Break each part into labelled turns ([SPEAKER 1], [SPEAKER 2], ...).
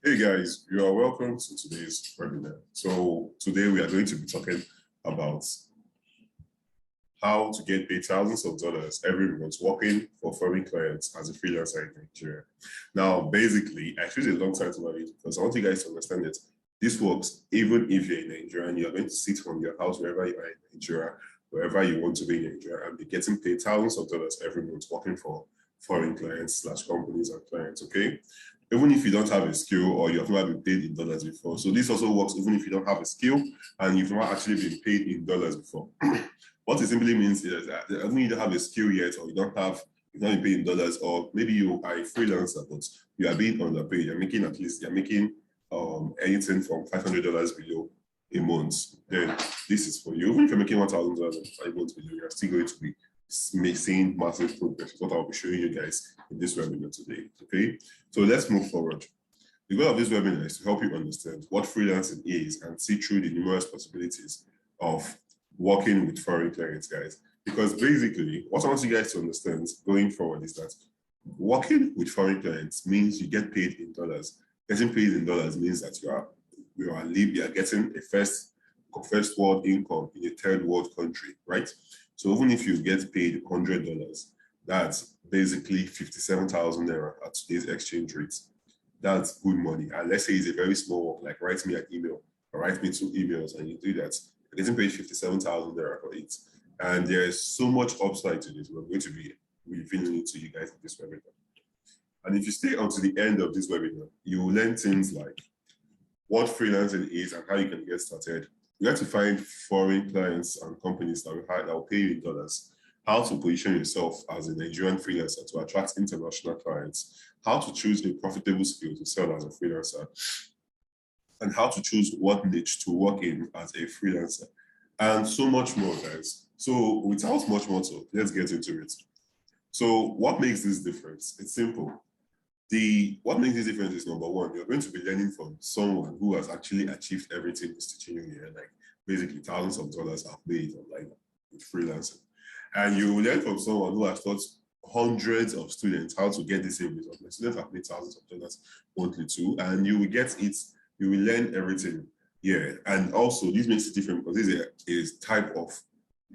[SPEAKER 1] Hey guys, you are welcome to today's webinar. So today we are going to be talking about how to get paid thousands of dollars every month working for foreign clients as a freelancer in Nigeria. Now, basically, I choose a long title of it because I want you guys to understand that this works even if you're in Nigeria and you're going to sit from your house wherever you are in Nigeria, wherever you want to be in Nigeria, and be getting paid thousands of dollars every month working for foreign clients / companies and clients, okay? Even if you don't have a skill or you have never been paid in dollars before. So this also works even if you don't have a skill and you've not actually been paid in dollars before. What it simply means is that even if you don't have a skill yet, or you've not been paid in dollars, or maybe you are a freelancer, but you are being underpaid, you're making anything from $500 below a month, then this is for you. Even if you're making $1,000 a month below, you're still going to be seeing massive progress. What I'll be showing you guys in this webinar today. Okay, so let's move forward. The goal of this webinar is to help you understand what freelancing is and see through the numerous possibilities of working with foreign clients, guys. Because basically, what I want you guys to understand going forward is that working with foreign clients means you get paid in dollars. Getting paid in dollars means that you are getting a first world income in a third world country, right? So even if you get paid $100, that's basically 57,000 naira at today's exchange rates. That's good money. And let's say it's a very small work, like write me an email or write me 2 emails, and you do that. You're getting paid 57,000 naira for it. And there is so much upside to this. We're going to be revealing it to you guys in this webinar. And if you stay until the end of this webinar, you will learn things like what freelancing is and how you can get started. You have to find foreign clients and companies that will pay you in dollars, how to position yourself as a Nigerian freelancer to attract international clients, how to choose a profitable skill to sell as a freelancer, and how to choose what niche to work in as a freelancer, and so much more, guys. So without much more talk, let's get into it. So what makes this difference? It's simple. What makes this difference is, number one, you're going to be learning from someone who has actually achieved everything he's teaching you here, like basically thousands of dollars are made online with freelancing. And you will learn from someone who has taught hundreds of students how to get the same result. My students have made thousands of dollars monthly too, and you will get it, you will learn everything here. And also, this makes it different because this is a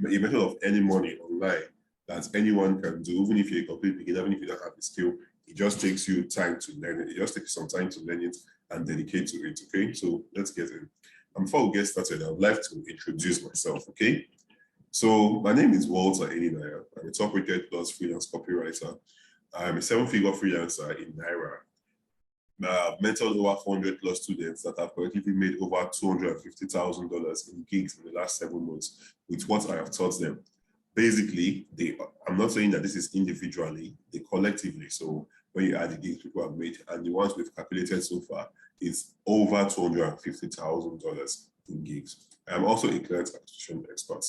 [SPEAKER 1] method of earning money online that anyone can do, even if you're a complete beginner, even if you don't have the skill. It just takes you time to learn it. It just takes some time to learn it and dedicate to it, okay? So let's get in. And before we get started, I would like to introduce myself, okay? So my name is Walter Eninaya. I'm a top-rated plus freelance copywriter. I'm a 7-figure freelancer in Naira. I've mentored over 400 plus students that have collectively made over $250,000 in gigs in the last 7 months with what I have taught them. Basically, I'm not saying that this is individually, they collectively. So when you add the gigs people have made, and the ones we've calculated so far is over $250,000 in gigs. I'm also a client acquisition expert.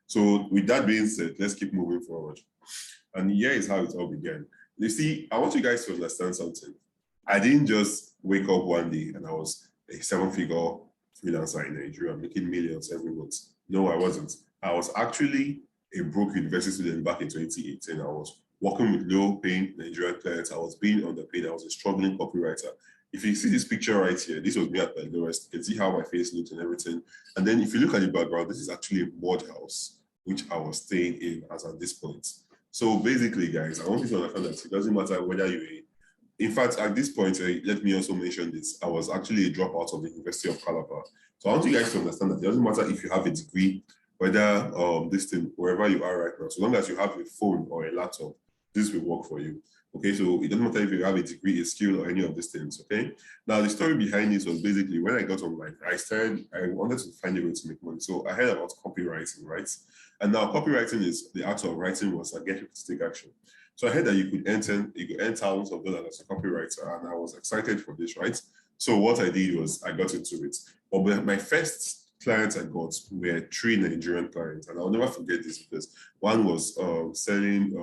[SPEAKER 1] So with that being said, let's keep moving forward. And here is how it all began. You see, I want you guys to understand something. I didn't just wake up one day and I was a 7-figure freelancer in Nigeria making millions every month. No, I wasn't. I was actually a broke university student back in 2018. I was working with low-paying Nigerian clients. I was being underpaid. I was a struggling copywriter. If you see this picture right here, this was me at my lowest. You can see how my face looked and everything. And then if you look at the background, this is actually a mud house, which I was staying in as at this point. So basically, guys, I want you to understand that it doesn't matter whether you're in fact, at this point, let me also mention this. I was actually a dropout of the University of Calabar. So I want you guys to understand that it doesn't matter if you have a degree, whether wherever you are right now, so long as you have a phone or a laptop, this will work for you. Okay, so it doesn't matter if you have a degree, a skill, or any of these things, okay? Now, the story behind this was basically when I got online, I wanted to find a way to make money. So I heard about copywriting, right? And now copywriting is the art of writing words that get people to take action. So I heard that you could earn thousands of dollars as a copywriter, and I was excited for this, right? So what I did was I got into it. But my first clients I got were 3 Nigerian clients, and I'll never forget this because one was selling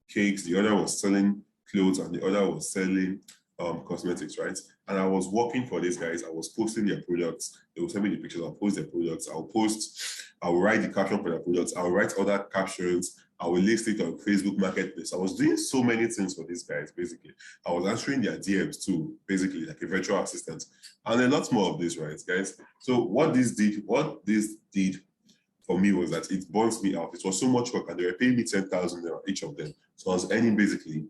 [SPEAKER 1] cakes, the other was selling clothes, and the other was selling cosmetics, right? And I was working for these guys. I was posting their products. They would send me the pictures. I'll post their products. I'll write the caption for their products. I'll write other captions. I will list it on Facebook Marketplace. I was doing so many things for these guys, basically. I was answering their DMs too, basically, like a virtual assistant. And a lot more of this, right, guys? So what this did for me was that it burnt me out. It was so much work, and they were paying me 10,000 naira each of them. So I was earning basically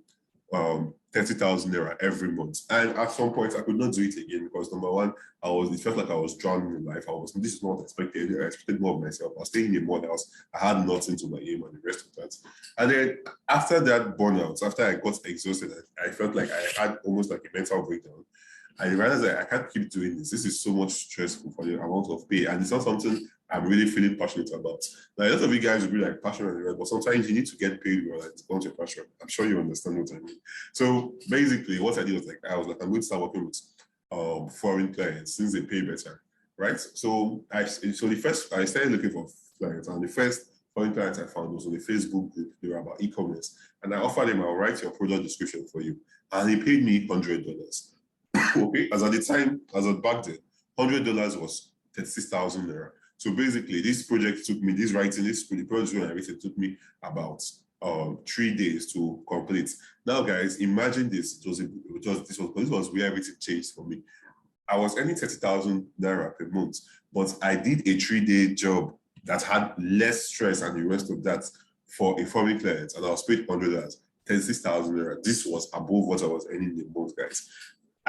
[SPEAKER 1] 30,000 naira every month. And at some point, I could not do it again because number one, it felt like I was drowning in life. This is not expected. I expected more of myself. I was staying in a mud house. I had nothing to my aim and the rest of that. And then after that burnout, after I got exhausted, I felt like I had almost like a mental breakdown. I realized that I can't keep doing this. This is so much stressful for the amount of pay, and it's not something I'm really feeling passionate about. Now, a lot of you guys will be like passionate, but sometimes you need to get paid well, like it's not your passion. I'm sure you understand what I mean. So basically, what I did was I'm going to start working with foreign clients since they pay better, right? So I started looking for clients, and the first foreign clients I found was on the Facebook group. They were about e-commerce, and I offered them, I'll write your product description for you, and he paid me $100. Okay, as of back then, $100 was 36,000 naira. So basically, this project took me, the project and everything took me about 3 days to complete. Now, guys, imagine this. This was where everything changed for me. I was earning 30,000 naira per month, but I did a 3-day job that had less stress and the rest of that for a foreign client, and I was paid $100, 36,000 naira. This was above what I was earning in a month, guys.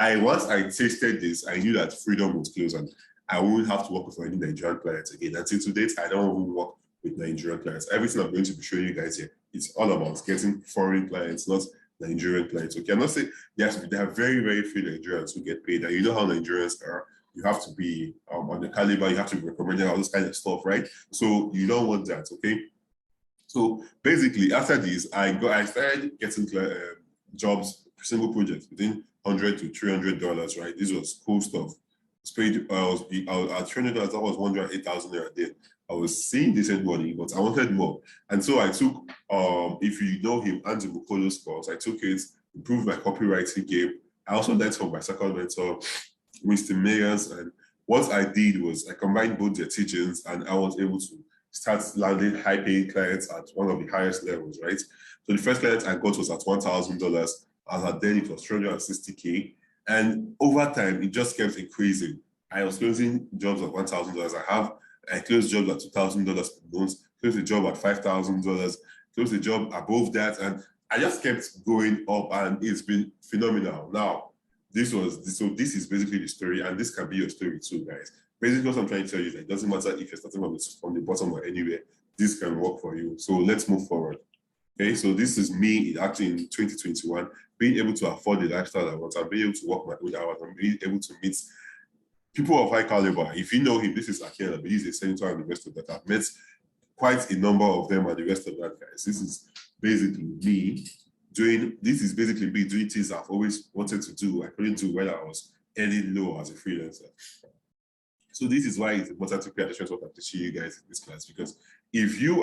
[SPEAKER 1] Once I tasted this, I knew that freedom was close and I wouldn't have to work with any Nigerian clients again. Until to date, I don't even work with Nigerian clients. Everything I'm going to be showing you guys here, it's all about getting foreign clients, not Nigerian clients. Okay, I'm not saying there are very, very few Nigerians who get paid. And you know how Nigerians are. You have to be on the caliber, you have to be recommended, all this kind of stuff, right? So you don't want that, okay? So basically, after this, I started getting jobs, single projects within $100 to $300, right? This was cool stuff. I was at $300, that was 108,000 naira then. I was seeing decent money, but I wanted more. And so I took, if you know him, Andy Mukolo's course, I took it, improved my copywriting game. I also learned from my second mentor, Winston Mayers. And what I did was I combined both their teachings, and I was able to start landing high-paying clients at one of the highest levels, right? So the first client I got was at $1,000. As at then, it was 360K. And over time, it just kept increasing. I was closing jobs at $1,000. I closed jobs at $2,000 per month, closed a job at $5,000, closed a job above that. And I just kept going up, and it's been phenomenal. Now, this is basically the story, and this can be your story too, guys. Basically, what I'm trying to tell you is that it doesn't matter if you're starting from the bottom or anywhere, this can work for you. So let's move forward. Okay, so this is me actually in 2021, being able to afford the lifestyle I want. I'm being able to work my own hours. I'm being able to meet people of high caliber. If you know him, this is Akela, but he's a senator and the rest of that. I've met quite a number of them and the rest of that, guys. This is basically me doing things I've always wanted to do. I couldn't do when I was earning low as a freelancer. So this is why it's important to pay attention to what I'm teaching you guys in this class, because if you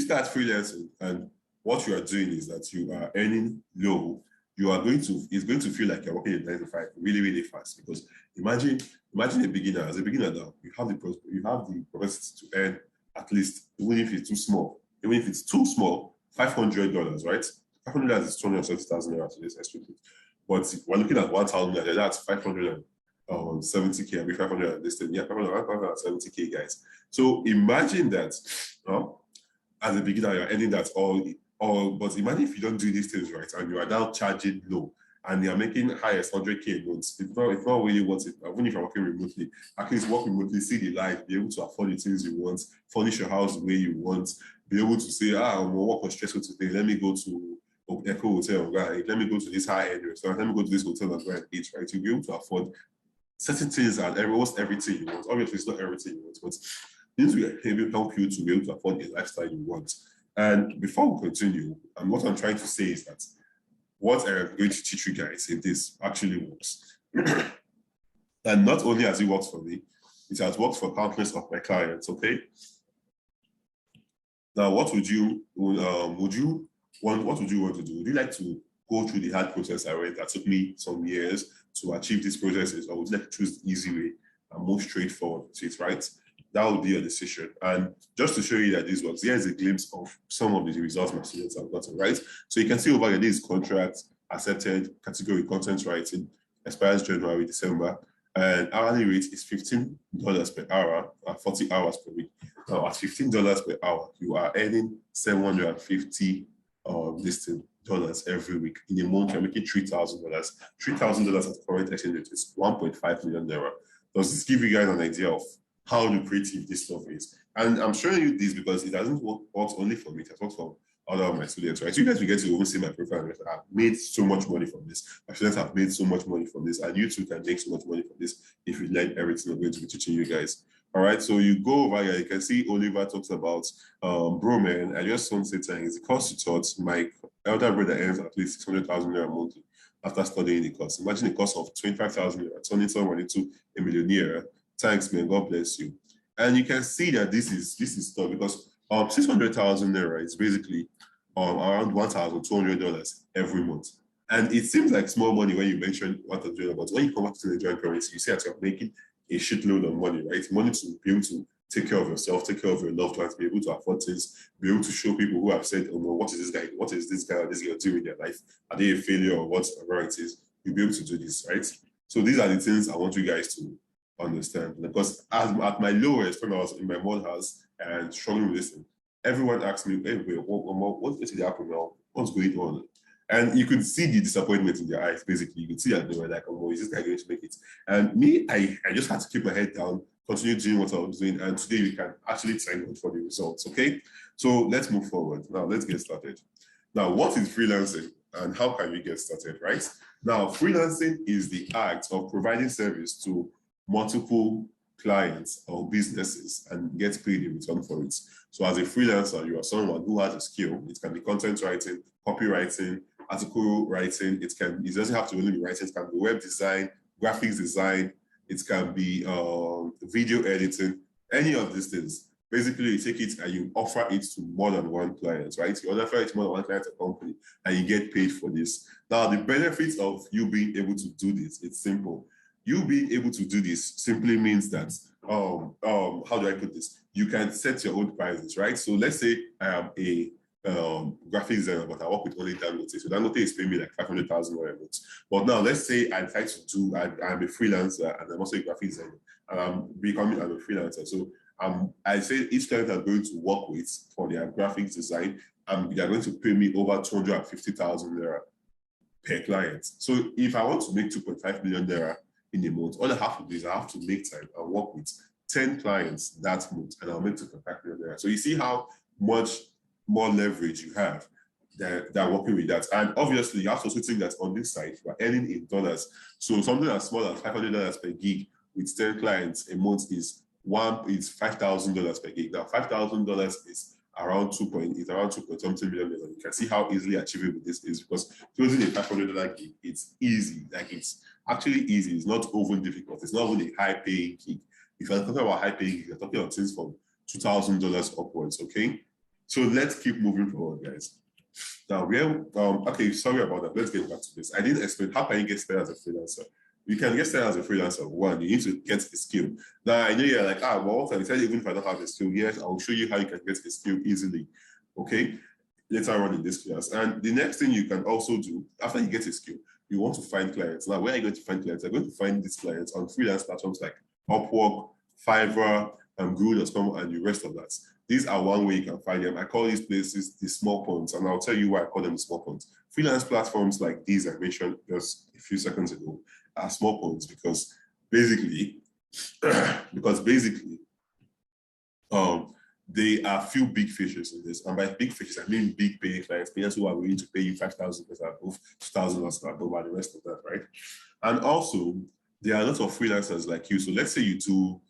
[SPEAKER 1] start freelancing and what you are doing is that you are earning low, it's going to feel like you're working a 9 to 5 really, really fast. Because imagine a beginner. As a beginner now, you have the capacity to earn at least, even if it's too small, $500, right? $500 is 270,000 naira to this estimate. But if we're looking at 1,000 naira, that's 570K. I'll be 500 and this thing. Yeah, 570K, guys. So imagine that, as a beginner, you're earning that but imagine if you don't do these things right and you are now charging low and you're making highest 100K a month. It's not really worth it. Even if you're working remotely, at least work remotely, see the light, be able to afford the things you want, furnish your house the way you want, be able to say, I'm work on stressful today, let me go to Echo Hotel, right? Let me go to this high-end restaurant, let me go to this hotel and go and eat, right? You'll be able to afford certain things and almost everything you want. Obviously, it's not everything you want, but this will help you to be able to afford a lifestyle you want. And before we continue, what I'm trying to say is that what I'm going to teach you guys in this actually works. And not only has it worked for me, it has worked for countless of my clients, okay? Now, what would you want to do? Would you like to go through the hard process I went that took me some years to achieve these processes, or would you like to choose the easy way and move straight forward to it, right? that will be your decision. And just to show you that this works, here's a glimpse of some of the results my students have gotten, right? So you can see over here, this contract, accepted, category content writing, expires January, December, and hourly rate is $15 per hour, 40 hours per week. Now at $15 per hour, you are earning $750 dollars every week. In a month, you're making $3,000. $3,000 at current exchange rate is 1.5 million naira. Does this give you guys an idea of how lucrative this stuff is? And I'm showing you this because it doesn't work only for me, it has worked for other of my students, right? So you guys will get to even see my profile. I've made so much money from this. My students have made so much money from this, and you too can make so much money from this if you learn everything I'm going to be teaching you guys. All right, so you go over here, you can see Oliver talks about, bro, man, I just want to say thanks. The course you taught, my elder brother earns at least 600,000 naira monthly after studying the course. Imagine the cost of 25,000 naira, turning someone into a millionaire. Thanks, man, God bless you. And you can see that this is tough because 600,000 naira is basically around $1,200 every month. And it seems like small money when you mention $1,200, but when you come back to the Nigerian currency, you see that you're making a shitload of money, right? Money to be able to take care of yourself, take care of your loved ones, be able to afford things, be able to show people who have said, oh no, what is this guy or this girl doing in their life? Are they a failure or whatever it is? You'll be able to do this, right? So these are the things I want you guys to understand. Because at my lowest, when I was in my mom house and struggling with this thing, everyone asked me, hey, what's happening now? What's going on? And you could see the disappointment in their eyes, basically. You could see that they were like, oh, is this guy going to make it? And me, I just had to keep my head down, continue doing what I was doing. And today we can actually thank God for the results, okay? So let's move forward. Now, let's get started. Now, what is freelancing and how can we get started, right? Now, freelancing is the act of providing service to multiple clients or businesses and get paid in return for it. So as a freelancer, you are someone who has a skill. It can be content writing, copywriting, article writing. It doesn't have to only be writing. It can be web design, graphics design. It can be video editing, any of these things. Basically, you take it and you offer it to more than one client, right? You offer it to more than one client or company, and you get paid for this. Now, the benefits of you being able to do this, it's simple. You being able to do this simply means that, how do I put this? You can set your own prices, right? So let's say I am a graphic designer, but I work with only Dangote. So Dangote is paying me like 500,000 a month. But now let's say I'm a freelancer and I'm also a graphic designer and I'm a freelancer. So I say each client I'm going to work with for their graphics design, they're going to pay me over 250,000 naira per client. So if I want to make 2.5 million naira in a month, all I have to do is I have to make time and work with 10 clients that month, and I'll make 2.5 million naira. So you see how much more leverage you have than working with that. And obviously, you have to also think that on this side, you are earning in dollars. So something as small as $500 per gig with 10 clients a month is $5,000 per gig. Now, $5,000 is around 2 something million. You can see how easily achievable this is because closing a $500 gig, it's easy. Like it's actually easy. It's not even difficult. It's not even a high-paying gig. If you're talking about high-paying gig, you're talking about things from $2,000 upwards. Okay, so let's keep moving forward, guys. Now okay, sorry about that. Let's get back to this. I didn't explain how can you get started as a freelancer. You can get started as a freelancer. One, you need to get a skill. Now, I know you're like, well, what I said, even if I don't have a skill, yes, I'll show you how you can get a skill easily. Okay, later on in this class. And the next thing you can also do after you get a skill, you want to find clients. Now, where are you going to find clients? You're going to find these clients on freelance platforms like Upwork, Fiverr, Google.com, and the rest of that. These are one way you can find them. I call these places the small points, and I'll tell you why I call them the small points. Freelance platforms like these I mentioned just a few seconds ago are small points because basically, there are few big fishes in this. And by big fishes, I mean big paying clients, players who are willing to pay you 5,000 above, 2,000 above, and the rest of that, right? And also, there are a lot of freelancers like you. So let's say you do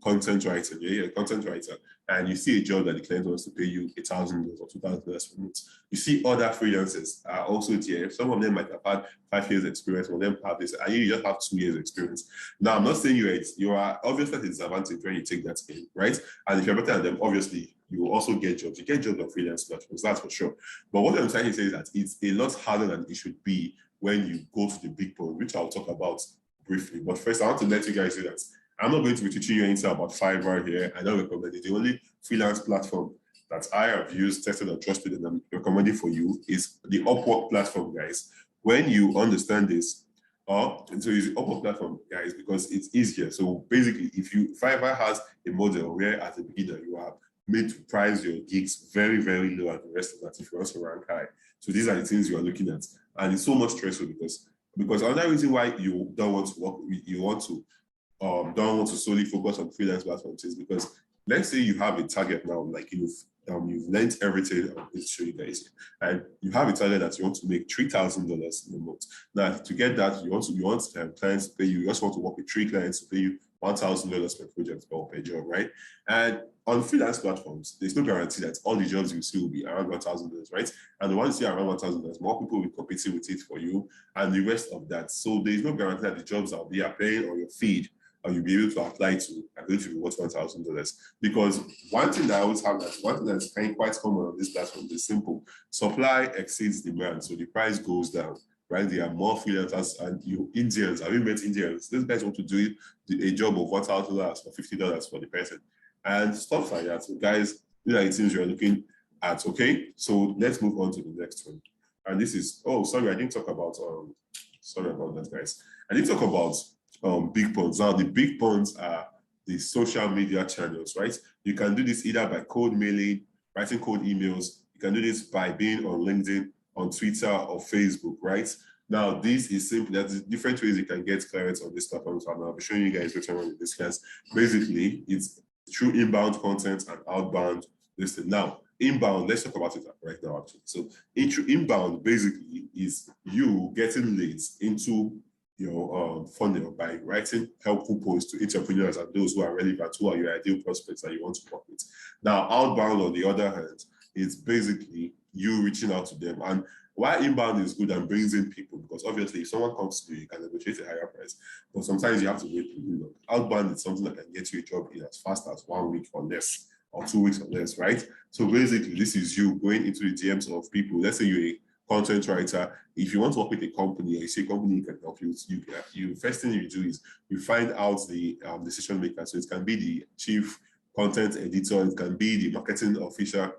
[SPEAKER 1] content writing, you're a content writer, and you see a job that the client wants to pay you $1,000 or $2,000 per month. You see other freelancers are also there. Some of them might have had 5 years experience, some of them have this, and you just have 2 years experience. Now, I'm not saying you are obviously at a disadvantage when you take that in, right? And if you're better than them, obviously, you will also get jobs. You get jobs on freelance platforms, that's for sure. But what I'm trying to say is that it's a lot harder than it should be when you go to the big point, which I'll talk about briefly. But first, I want to let you guys know that I'm not going to be teaching you anything about Fiverr here. I don't recommend it. The only freelance platform that I have used, tested, and trusted, and I'm recommending for you is the Upwork platform, guys. When you understand this, so use the Upwork platform, guys, because it's easier. So basically, if Fiverr has a model where as a beginner you are made to price your gigs very, very low, and the rest of that if you want to rank high. So these are the things you are looking at, and it's so much stressful because another reason why you don't want to work, you want to don't want to solely focus on freelance platforms is because let's say you have a target now, like you've learned everything I'm going to show you guys, and you have a target that you want to make $3,000 in a month. Now, to get that, you want clients to pay you. You also want to work with 3 clients to pay you $1,000 per project or per job, right? And on freelance platforms, there's no guarantee that all the jobs you see will be around $1,000, right? And the ones you see around $1,000, more people will be competing with it for you, and the rest of that. So there's no guarantee that the jobs that will be appearing on your feed or you'll be able to apply to are going to be worth $1,000. Because one thing that I always have, one thing that's quite common on this platform is simple. Supply exceeds demand, so the price goes down, right? There are more freelancers, and Indians, have you met Indians? These guys want to do a job of $1,000 for $50 for the person and stuff like that. So guys, these are the things you're looking at, okay? So let's move on to the next one. And this is, oh, sorry, I didn't talk about, sorry about that, guys. I didn't talk about big ponds. Now, the big ponds are the social media channels, right? You can do this either by cold mailing, writing cold emails. You can do this by being on LinkedIn, on Twitter, or Facebook, right? Now, this is simple. There's different ways you can get clients on this platform. So I'll be showing you guys which one in this class. Basically, it's through inbound content and outbound listing. Now, inbound, let's talk about it right now, actually. So inbound basically is you getting leads into your funnel by writing helpful posts to entrepreneurs and those who are relevant, who are your ideal prospects that you want to work with. Now, outbound, on the other hand, is basically you reaching out to them. And why inbound is good and brings in people, because obviously if someone comes to you, you can negotiate a higher price, but sometimes you have to wait really long. Outbound is something that can get you a job in as fast as 1 week or less, or 2 weeks or less, right? So basically, this is you going into the DMs of people. Let's say you're a content writer. If you want to work with a company, or you see a company can help you, first thing you do is you find out the decision maker. So it can be the chief content editor, it can be the marketing official,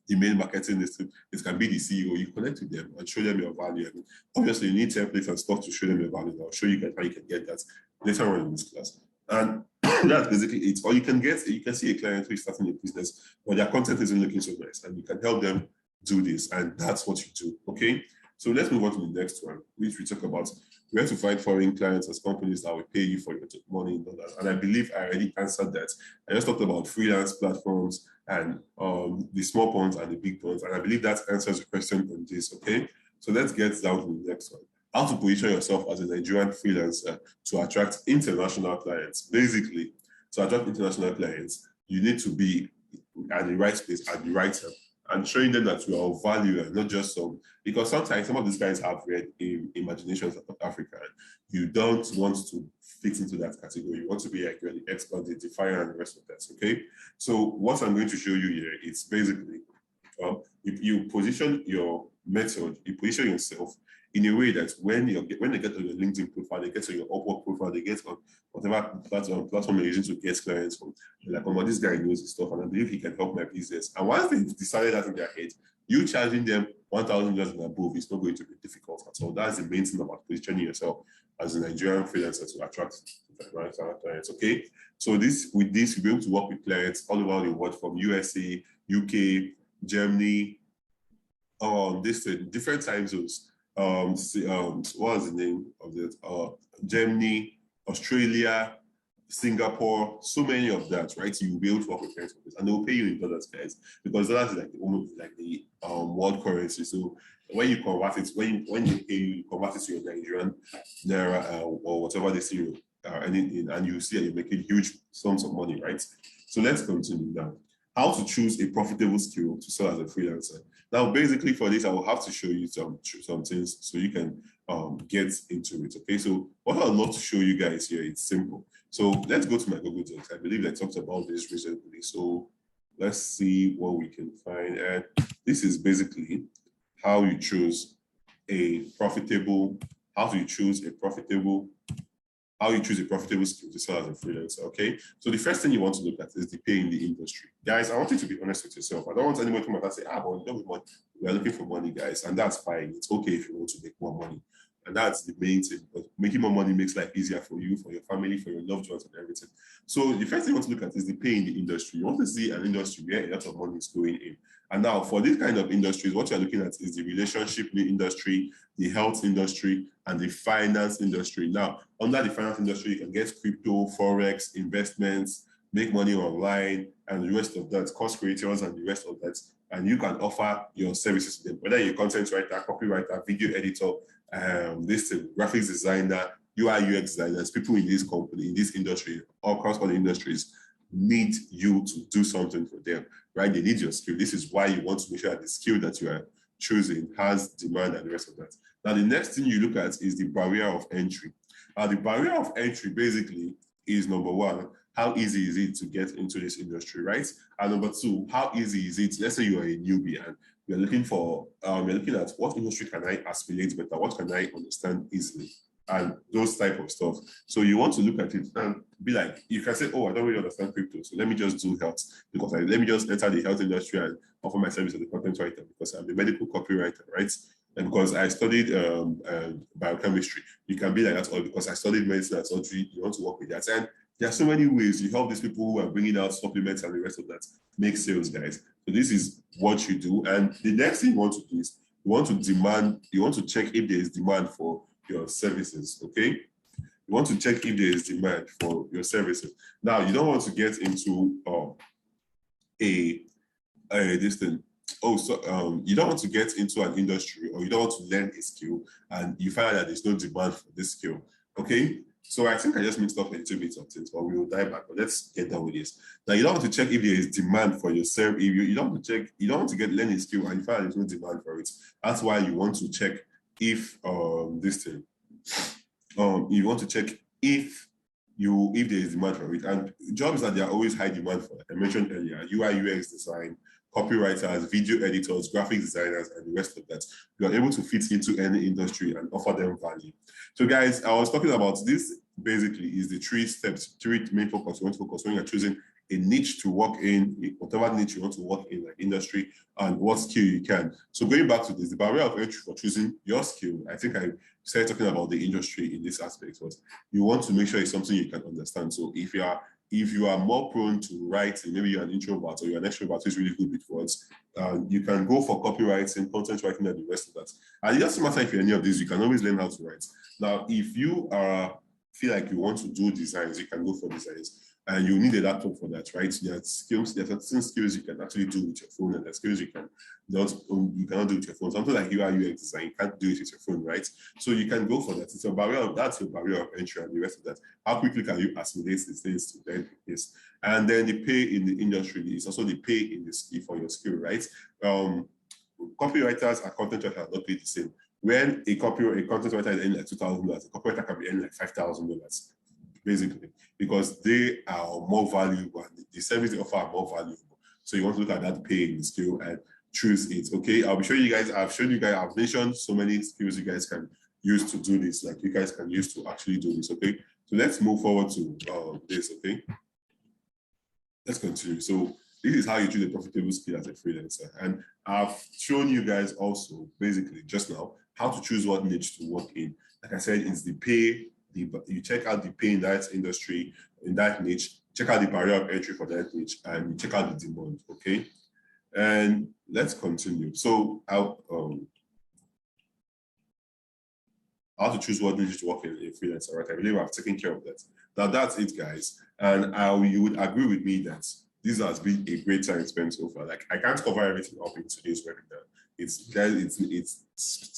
[SPEAKER 1] the main marketing listing, it can be the CEO. You connect with them and show them your value. And obviously, you need templates and stuff to show them your value. I'll show you guys how you can get that later on in this class. And that's basically it. Or you can see a client who is starting a business, but their content isn't looking so nice, and you can help them do this, and that's what you do. Okay, so let's move on to the next one, which we talk about where to find foreign clients as companies that will pay you for your money in dollars. And I believe I already answered that. I just talked about freelance platforms and the small ponds and the big ponds, and I believe that answers the question on this. Okay, so let's get down to the next one. How to position yourself as a Nigerian freelancer to attract international clients. Basically, to attract international clients, you need to be at the right place at the right time, and showing them that you are of value and not just because sometimes some of these guys have read imaginations of Africa. You don't want to fit into that category. You want to be like the expert, the defier, and the rest of that. Okay. So what I'm going to show you here is basically you position your method, you position yourself in a way that when they get on your LinkedIn profile, they get on your Upwork profile, they get on whatever platform you're using to get clients from. You're like, oh, this guy knows his stuff, and I believe he can help my business. And once they've decided that in their head, you charging them $1,000 and above is not going to be difficult at all. That's the main thing about positioning yourself as a Nigerian freelancer to attract clients. Okay, so with this, you'll be able to work with clients all over the world, from USA, UK, Germany, different time zones. What was the name of it? Germany, Australia, Singapore, so many of that, right? You will be able to work with clients, and they will pay you in dollars, guys, because dollars is like the world currency. So when you convert it, when they pay you, you convert it to your Nigerian naira or whatever they see you and you see that you're making huge sums of money, right? So let's continue now. How to choose a profitable skill to sell as a freelancer. Now, basically for this, I will have to show you some things so you can get into it. Okay, so what I'd love to show you guys here, it's simple. So let's go to my Google Docs. I believe I talked about this recently. So let's see what we can find. And this is basically how you choose a profitable how you choose a profitable skill to sell as a freelancer, okay? So the first thing you want to look at is the pay in the industry. Guys, I want you to be honest with yourself. I don't want anyone to come out and say, but we are looking for money, guys, and that's fine. It's okay if you want to make more money. And that's the main thing, but making more money makes life easier for you, for your family, for your loved ones, and everything. So the first thing you want to look at is the pay in the industry. You want to see an industry where a lot of money is going in. And now for this kind of industries, what you're looking at is the relationship industry, the health industry, and the finance industry. Now, under the finance industry, you can get crypto, forex, investments, make money online, and the rest of that, cost creators and the rest of that. And you can offer your services to them, whether you're a content writer, copywriter, video editor, graphics designer, UI UX designers, people in this company, in this industry, all across all the industries, need you to do something for them, right? They need your skill. This is why you want to make sure that the skill that you are choosing has demand and the rest of that. Now, the next thing you look at is the barrier of entry. The barrier of entry basically is, number one, how easy is it to get into this industry, right? And number two, how easy is it? Let's say you are a newbie and you're looking at what industry can I assimilate better? What can I understand easily? And those type of stuff. So you want to look at it and be like, you can say, I don't really understand crypto, so let me just do health, because let me just enter the health industry and offer my service as a content writer because I'm a medical copywriter, right? And because I studied biochemistry, you can be like that, or because I studied medicine and surgery, you want to work with that. And there are so many ways you help these people who are bringing out supplements and the rest of that, make sales, guys. So this is what you do. And the next thing you want to do is you want to check if there is demand for your services, okay? You want to check if there is demand for your services. Now, you don't want to get into you don't want to get into an industry, or you don't want to learn a skill and you find out that there's no demand for this skill, okay? So I think I just mixed up a little bit of things, but we will dive back. But let's get down with this. Now, you don't want to check if there is demand for your service. You don't want to learn a skill and you find out there's no demand for it. That's why you want to check if you want to check if there is demand for it. And jobs that there are always high demand for, like I mentioned earlier, UI UX design, copywriters, video editors, graphic designers, and the rest of that. You are able to fit into any industry and offer them value. So guys, I was talking about this basically is the three main focus you want to focus when you're choosing a niche to work in, whatever niche you want to work in, like industry, and what skill you can. So going back to this, the barrier of entry for choosing your skill, I think I started talking about the industry in this aspect, was you want to make sure it's something you can understand. So if you are more prone to writing, maybe you're an introvert or you're an extrovert who's really good with words, you can go for copywriting, content writing, and the rest of that. And it doesn't matter if you're any of these, you can always learn how to write. Now, if you feel like you want to do designs, you can go for designs. And you need a laptop for that, right? There are certain skills you can actually do with your phone, and there are skills you cannot do with your phone. Something like UI UX design, you can't do it with your phone, right? So you can go for that. That's your barrier of entry, and the rest of that. How quickly can you assimilate these things to then this? And then the pay in the industry is also the pay in the skill for your skill, right? Copywriters and content writers are not paid the same. When a content writer is earning like $2,000, a copywriter can be earning like $5,000. Basically, because they are more valuable, and the service they offer are more valuable. So you want to look at that pay in the skill and choose it. Okay, I've mentioned so many skills you guys can use to do this, like you guys can use to actually do this. Okay, so let's move forward to this. Okay, let's continue. So this is how you choose a profitable skill as a freelancer, and I've shown you guys also basically just now how to choose what niche to work in. Like I said, it's the pay. You check out the pay in that industry, in that niche, check out the barrier of entry for that niche, and you check out the demand, okay? And let's continue. So how to choose what niche to work in a freelancer, right? I believe I've taken care of that. Now that's it, guys. And you would agree with me that this has been a great time spent so far. Like I can't cover everything up in today's webinar. It's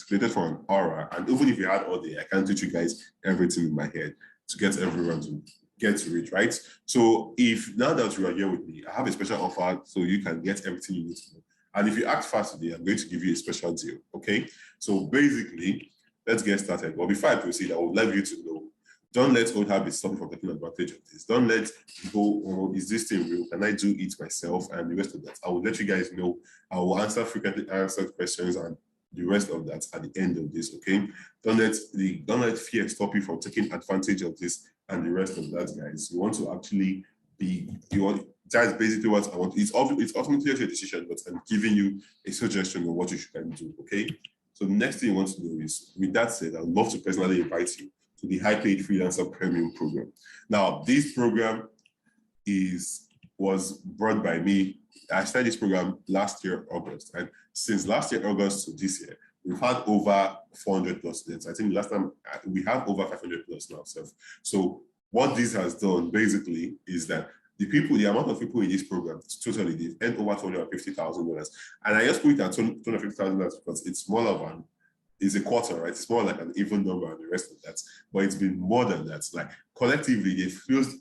[SPEAKER 1] created for an hour, and even if you had all day, I can't teach you guys everything in my head to get everyone to get to it, right? So if now that you are here with me, I have a special offer so you can get everything you need to know. And if you act fast today, I'm going to give you a special deal, okay? So basically, let's get started. But before I proceed, I would like you to know, don't let old habits stop you from taking advantage of this. Don't let people, oh, is this thing real? Can I do it myself? And the rest of that. I will let you guys know. I will answer frequently answered questions and the rest of that at the end of this, okay? Don't let fear stop you from taking advantage of this and the rest of that, guys. You want to actually that's basically what I want. It's ultimately your decision, but I'm giving you a suggestion of what you should do, okay? So the next thing you want to do is, with that said, I'd love to personally invite you to the Paid Freelancer Premium program. Now, this program was brought by me. I started this program last year, August, and since last year, August to this year, we've had over 400 plus students. I think last time we have over 500 plus now. So what this has done basically is that the amount of people in this program, totally, they've earned over $250,000. And I just put it at $250,000 because it's smaller than, it's a quarter, right? It's more like an even number and the rest of that. But it's been more than that. Like collectively, they've closed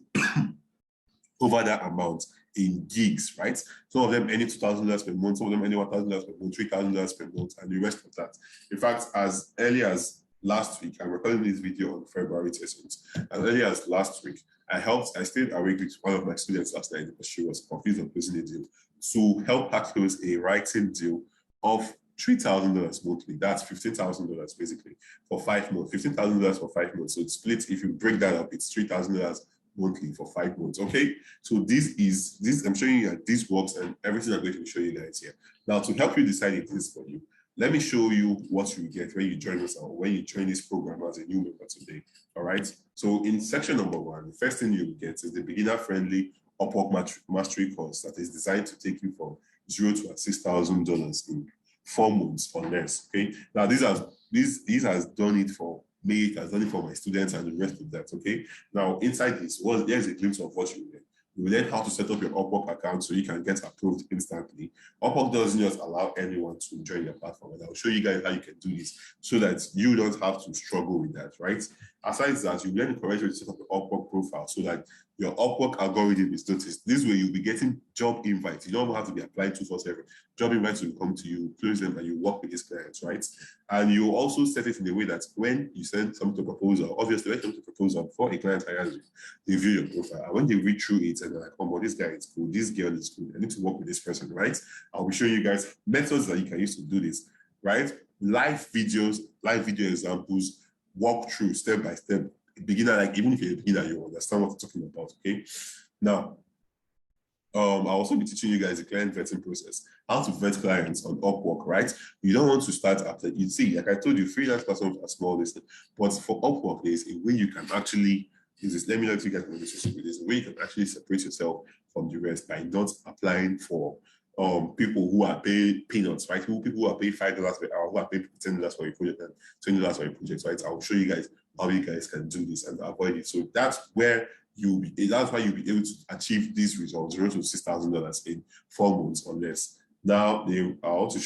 [SPEAKER 1] over that amount in gigs, right? Some of them earning $2,000 per month, some of them earning $1,000 per month, $3,000 per month, and the rest of that. In fact, as early as last week, I'm recording this video on February 13th. As early as last week, I stayed awake with one of my students last night because she was confused on closing a deal to help her close a writing deal of $3,000 monthly. That's $15,000 basically for 5 months. $15,000 for 5 months. So it's split. If you break that up, it's $3,000 monthly for 5 months. Okay. So this I'm showing you that this works, and everything I'm going to show you guys here. Now, to help you decide if this is for you, let me show you what you get when you join us or when you join this program as a new member today. All right. So in section number 1, the first thing you get is the beginner-friendly Upwork mastery course that is designed to take you from $0 to $6,000 in 4 months or less. Okay. Now this has done it for me. It has done it for my students and the rest of that. Okay. Now inside this, there's a glimpse of what you learn. You will learn how to set up your Upwork account so you can get approved instantly. Upwork doesn't just allow anyone to join your platform, and I'll show you guys how you can do this so that you don't have to struggle with that, right? Aside that, you learn the correct way to set up your Upwork profile so that your Upwork algorithm is noticed. This way, you'll be getting job invites. You don't have to be applying 247. Job invites will come to you, close them, and you work with these clients, right? And you also set it in a way that when you send something to proposal, obviously, when you send a proposal before a client hires you, they view your profile. And when they read through it and they're like, oh, well, this guy is cool, this girl is cool, I need to work with this person, right? I'll be showing you guys methods that you can use to do this, right? Live video examples, walk through step by step. Beginner, like even if you're a beginner, you understand what I'm talking about, okay? Now, I'll also be teaching you guys the client vetting process, how to vet clients on Upwork, right? You don't want to start after, you see, like I told you, freelance platforms are small, listen, but for Upwork, there's a way you can actually, let me know if you guys know this, there's a way you can actually separate yourself from the rest by not applying for people who are paying peanuts, right? People who are paying $5 per hour, who are paying $10 for your project and $20 for your project, right? I'll show you guys how you guys can do this and avoid it. So that's why you'll be able to achieve these results, $0 to $6,000 in 4 months or less. Now, I'm also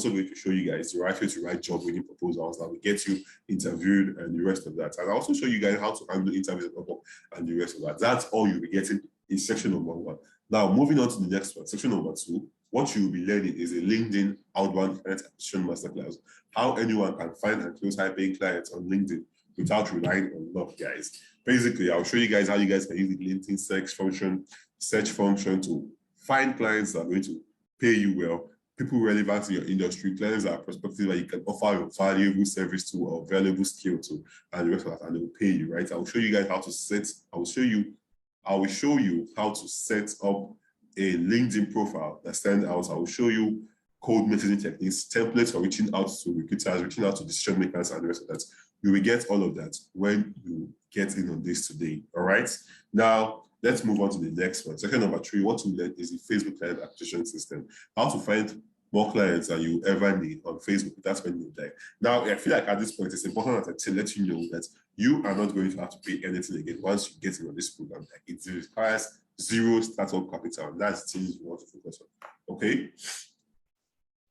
[SPEAKER 1] going to show you guys the right way to write job winning proposals that will get you interviewed and the rest of that. And I'll also show you guys how to handle interviews and the rest of that. That's all you'll be getting in section number 1. Now, moving on to the next one, section number 2, what you'll be learning is a LinkedIn outbound client acquisition masterclass. How anyone can find and close high-paying clients on LinkedIn without relying on luck, guys. Basically, I'll show you guys how you guys can use the LinkedIn search function to find clients that are going to pay you well, people relevant to your industry, clients that are prospective that you can offer a valuable service to or valuable skill to, and the rest of that, and they will pay you, right? I'll show you guys how to I will show you how to set up a LinkedIn profile that stands out. I will show you code messaging techniques, templates for reaching out to recruiters, reaching out to decision makers, and the rest of that. You will get all of that when you get in on this today. All right. Now, let's move on to the next one. Section number 3, what to learn is the Facebook client acquisition system. How to find more clients than you ever need on Facebook. That's when you're there. Now, I feel like at this point, it's important that I let you know that you are not going to have to pay anything again once you get in on this program. Like, it requires 0 startup capital. That's the thing you want to focus on. Okay.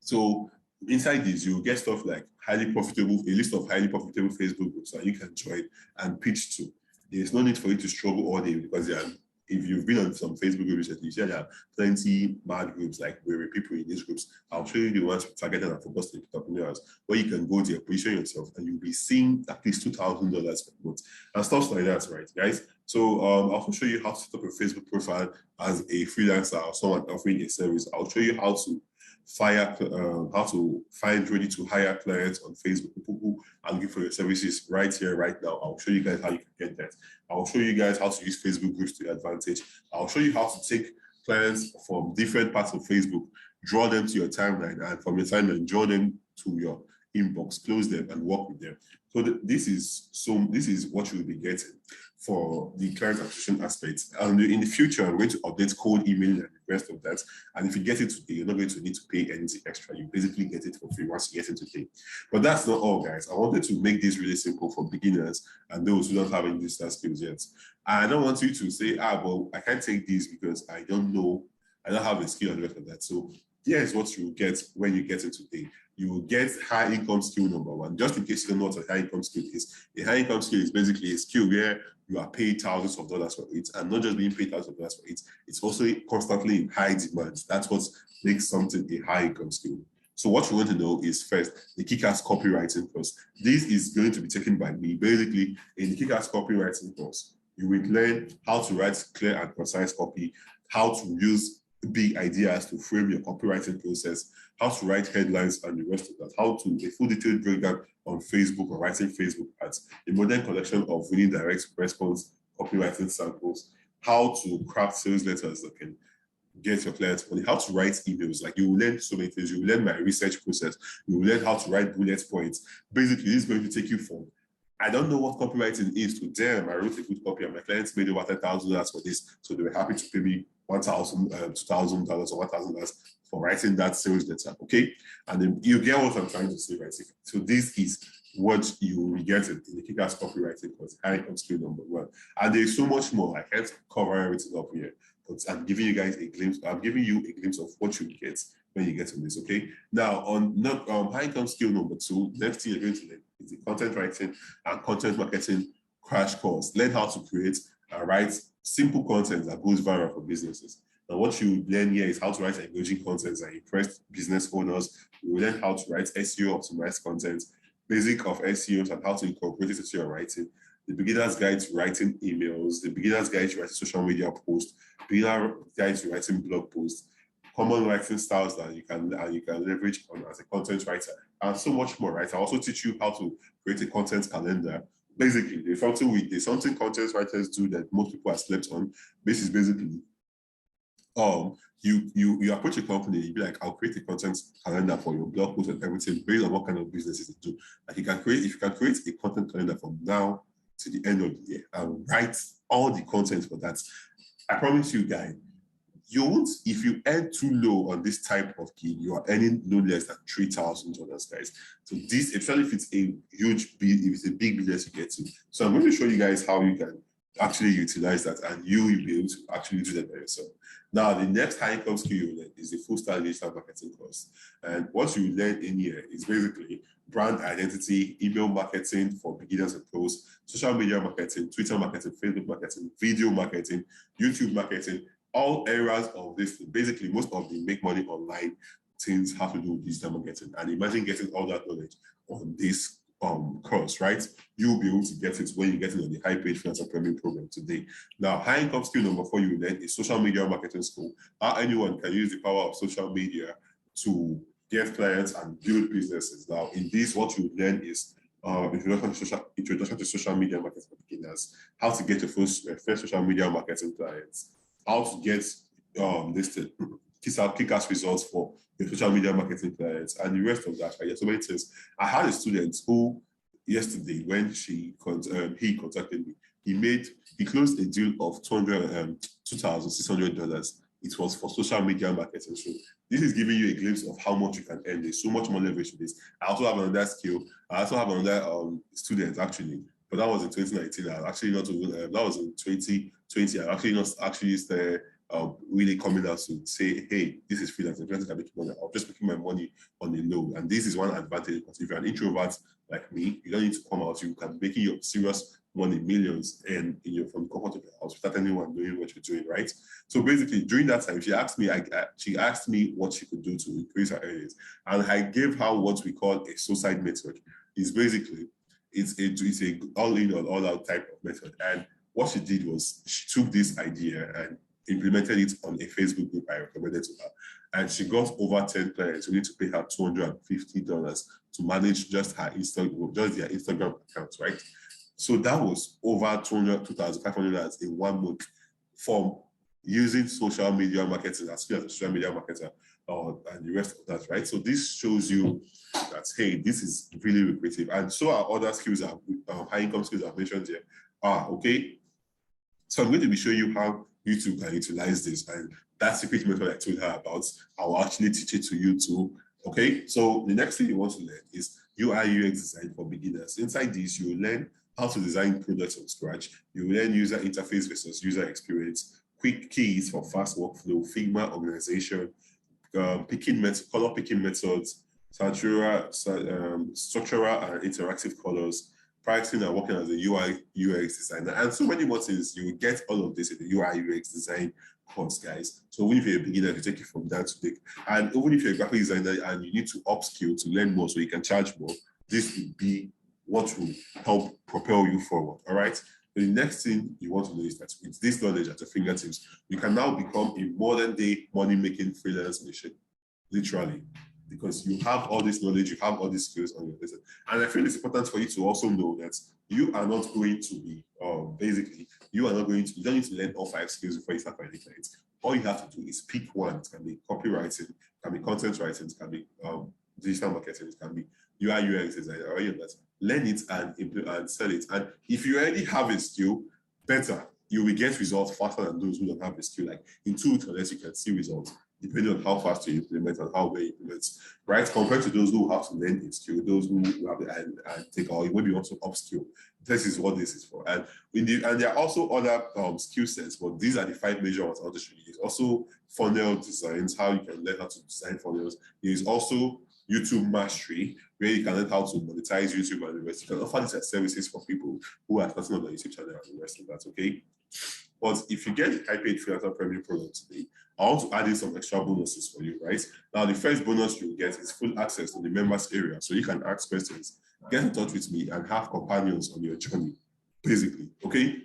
[SPEAKER 1] So inside this, you'll get stuff like a list of highly profitable Facebook groups that you can join and pitch to. There's no need for you to struggle all day because if you've been on some Facebook groups, you see there are plenty bad groups like where people in these groups. I'll show you the ones targeted and focused on entrepreneurs where you can go there, position yourself, and you'll be seeing at least $2,000 per month and stuff like that, right, guys? So I'll also show you how to set up a Facebook profile as a freelancer or someone offering a service. I'll show you how to how to find ready to hire clients on Facebook, people who are looking for your services right here, right now. I'll show you guys how you can get that. I'll show you guys how to use Facebook groups to your advantage. I'll show you how to take clients from different parts of Facebook, draw them to your timeline, and from your timeline, draw them to your inbox, close them, and work with them. So this is what you will be getting for the client acquisition aspect. And in the future, I'm going to update cold emailing and the rest of that. And if you get it today, you're not going to need to pay anything extra. You basically get it for free once you get it today. But that's not all, guys. I wanted to make this really simple for beginners and those who don't have any digital skills yet. I don't want you to say, well, I can't take this because I don't know, I don't have a skill and the rest of that. So here's what you will get when you get it today. You will get high income skill number one. Just in case you don't know what a high income skill is. A high income skill is basically a skill where you are paid thousands of dollars for it, and not just being paid thousands of dollars for it, it's also constantly in high demand. That's what makes something a high income skill. So what you want to know is first, the kick-ass copywriting course. This is going to be taken by me. Basically, in the kick-ass copywriting course, you will learn how to write clear and concise copy, how to use big ideas to frame your copywriting process, how to write headlines and the rest of that, how to a full detailed breakdown on Facebook or writing Facebook ads, a modern collection of winning direct response copywriting samples, how to craft sales letters that can get your clients money, how to write emails. Like, you will learn so many things. You will learn my research process. You will learn how to write bullet points. Basically, this is going to take you from I don't know what copywriting is to damn, I wrote a good copy and my clients made over $10,000 for this. So they were happy to pay me $1,000, $2,000 or $1,000 for writing that sales letter. Okay. And then you get what I'm trying to say, right? So this is what you will get in the kick-ass copywriting course, high income skill number one. And there's so much more. I can't cover everything up here, but I'm giving you guys a glimpse. I'm giving you a glimpse of what you get when you get on this. Okay. Now on high income skill number two, next thing you're going to learn is the content writing and content marketing crash course. Learn how to create and write simple content that goes viral for businesses. Now, what you learn here is how to write engaging content that impress business owners. You will learn how to write SEO optimized content, basic of SEOs and how to incorporate it into your writing, the beginner's guide to writing emails, the beginner's guide to writing social media posts, beginner's guide to writing blog posts, common writing styles that you can leverage on as a content writer, and so much more, right? I also teach you how to create a content calendar. Basically, there's something content writers do that most people have slept on. This is basically, you approach a company, you be like, I'll create a content calendar for your blog post and everything based on what kind of businesses you do. Like, if you can create a content calendar from now to the end of the year and write all the content for that, I promise you, guys, you won't, if you earn too low on this type of gig, you are earning no less than $3,000, guys. So this, especially if it's a huge, if it's a big business you get to. So I'm going to show you guys how you can actually utilize that, and you will be able to actually do that by yourself. Now, the next high income skill you learn is the full stack digital marketing course. And what you learn in here is basically brand identity, email marketing for beginners and pros, social media marketing, Twitter marketing, Facebook marketing, video marketing, YouTube marketing, all areas of this. Basically, most of the make money online things have to do with digital marketing. And imagine getting all that knowledge on this course, right? You'll be able to get it when you get it on the Paid Freelancer Premium program today. Now, high income skill number 4 you learn is social media marketing school. How anyone can use the power of social media to get clients and build businesses. Now, in this, what you learn is introduction to social media marketing for beginners, how to get your first social media marketing clients, how to get listed, kick-ass results for your social media marketing clients, and the rest of that. Right? There's so many things. I had a student who yesterday, when he contacted me, he closed a deal of $2,600. It was for social media marketing. So this is giving you a glimpse of how much you can earn. There's so much more leverage to this. I also have another skill. I also have another student actually, but that was in 2019. I actually not even, that was in 2020. I actually not actually really coming out to say, hey, this is freelance. I'm just making money. I'm just making my money on the low. And this is one advantage, because if you're an introvert like me, you don't need to come out. You can make your serious money, millions, and from the comfort of your house without anyone knowing what you're doing, right? So basically, during that time, she asked me what she could do to increase her earnings, and I gave her what we call a suicide method. It's basically it's a all-in or all-out type of method. And what she did was she took this idea and implemented it on a Facebook group I recommended to her. and she got over 10 clients. You need to pay her $250 to manage just her Instagram, just their Instagram accounts, right? So that was over $2,500 in 1 month from using social media marketing as well as a social media marketer and the rest of that, right? So this shows you that, hey, this is really lucrative. And so are other skills, high income skills I've mentioned here. Okay. So I'm going to be showing you how YouTube can utilize this. And that secret method I told her about, I will actually teach it to you too. Okay. So the next thing you want to learn is UI UX design for beginners. Inside this, you will learn how to design products from scratch. You will learn user interface versus user experience, quick keys for fast workflow, Figma organization, color picking methods, structural and interactive colors, pricing and working as a UI UX designer, and so many more things. You will get all of this in the UI UX design course, guys. So even if you're a beginner, you take it from that to take. And even if you're a graphic designer and you need to upskill to learn more so you can charge more, this will be what will help propel you forward. All right. The next thing you want to know is that with this knowledge at your fingertips, you can now become a modern day money-making freelance machine, literally, because you have all this knowledge, you have all these skills on your business. And I feel it's important for you to also know that you are not going to be, basically, you don't need to learn all 5 skills before you start finding clients. All you have to do is pick one. It can be copywriting, it can be content writing, it can be digital marketing, it can be UI UX design, or any of that. Learn it and implement and sell it. And if you already have a skill, better. You will get results faster than those who don't have a skill. Like in 2 weeks or less, you can see results, depending on how fast you implement and how well you implement, right? Compared to those who have to learn a skill, those who have and take, or maybe also upskill. This is what this is for. And there are also other skill sets, but these are the 5 major ones I want to show you. There's also funnel designs, how you can learn how to design funnels. There's also YouTube mastery, where you can learn how to monetize YouTube and the rest. You can offer these as services for people who are starting on the YouTube channel and the rest of that, okay? But if you get the Paid Freelancer Premium program today, I want to add in some extra bonuses for you, right? Now, the first bonus you'll get is full access to the members area. So you can ask questions, get in touch with me, and have companions on your journey, basically, okay?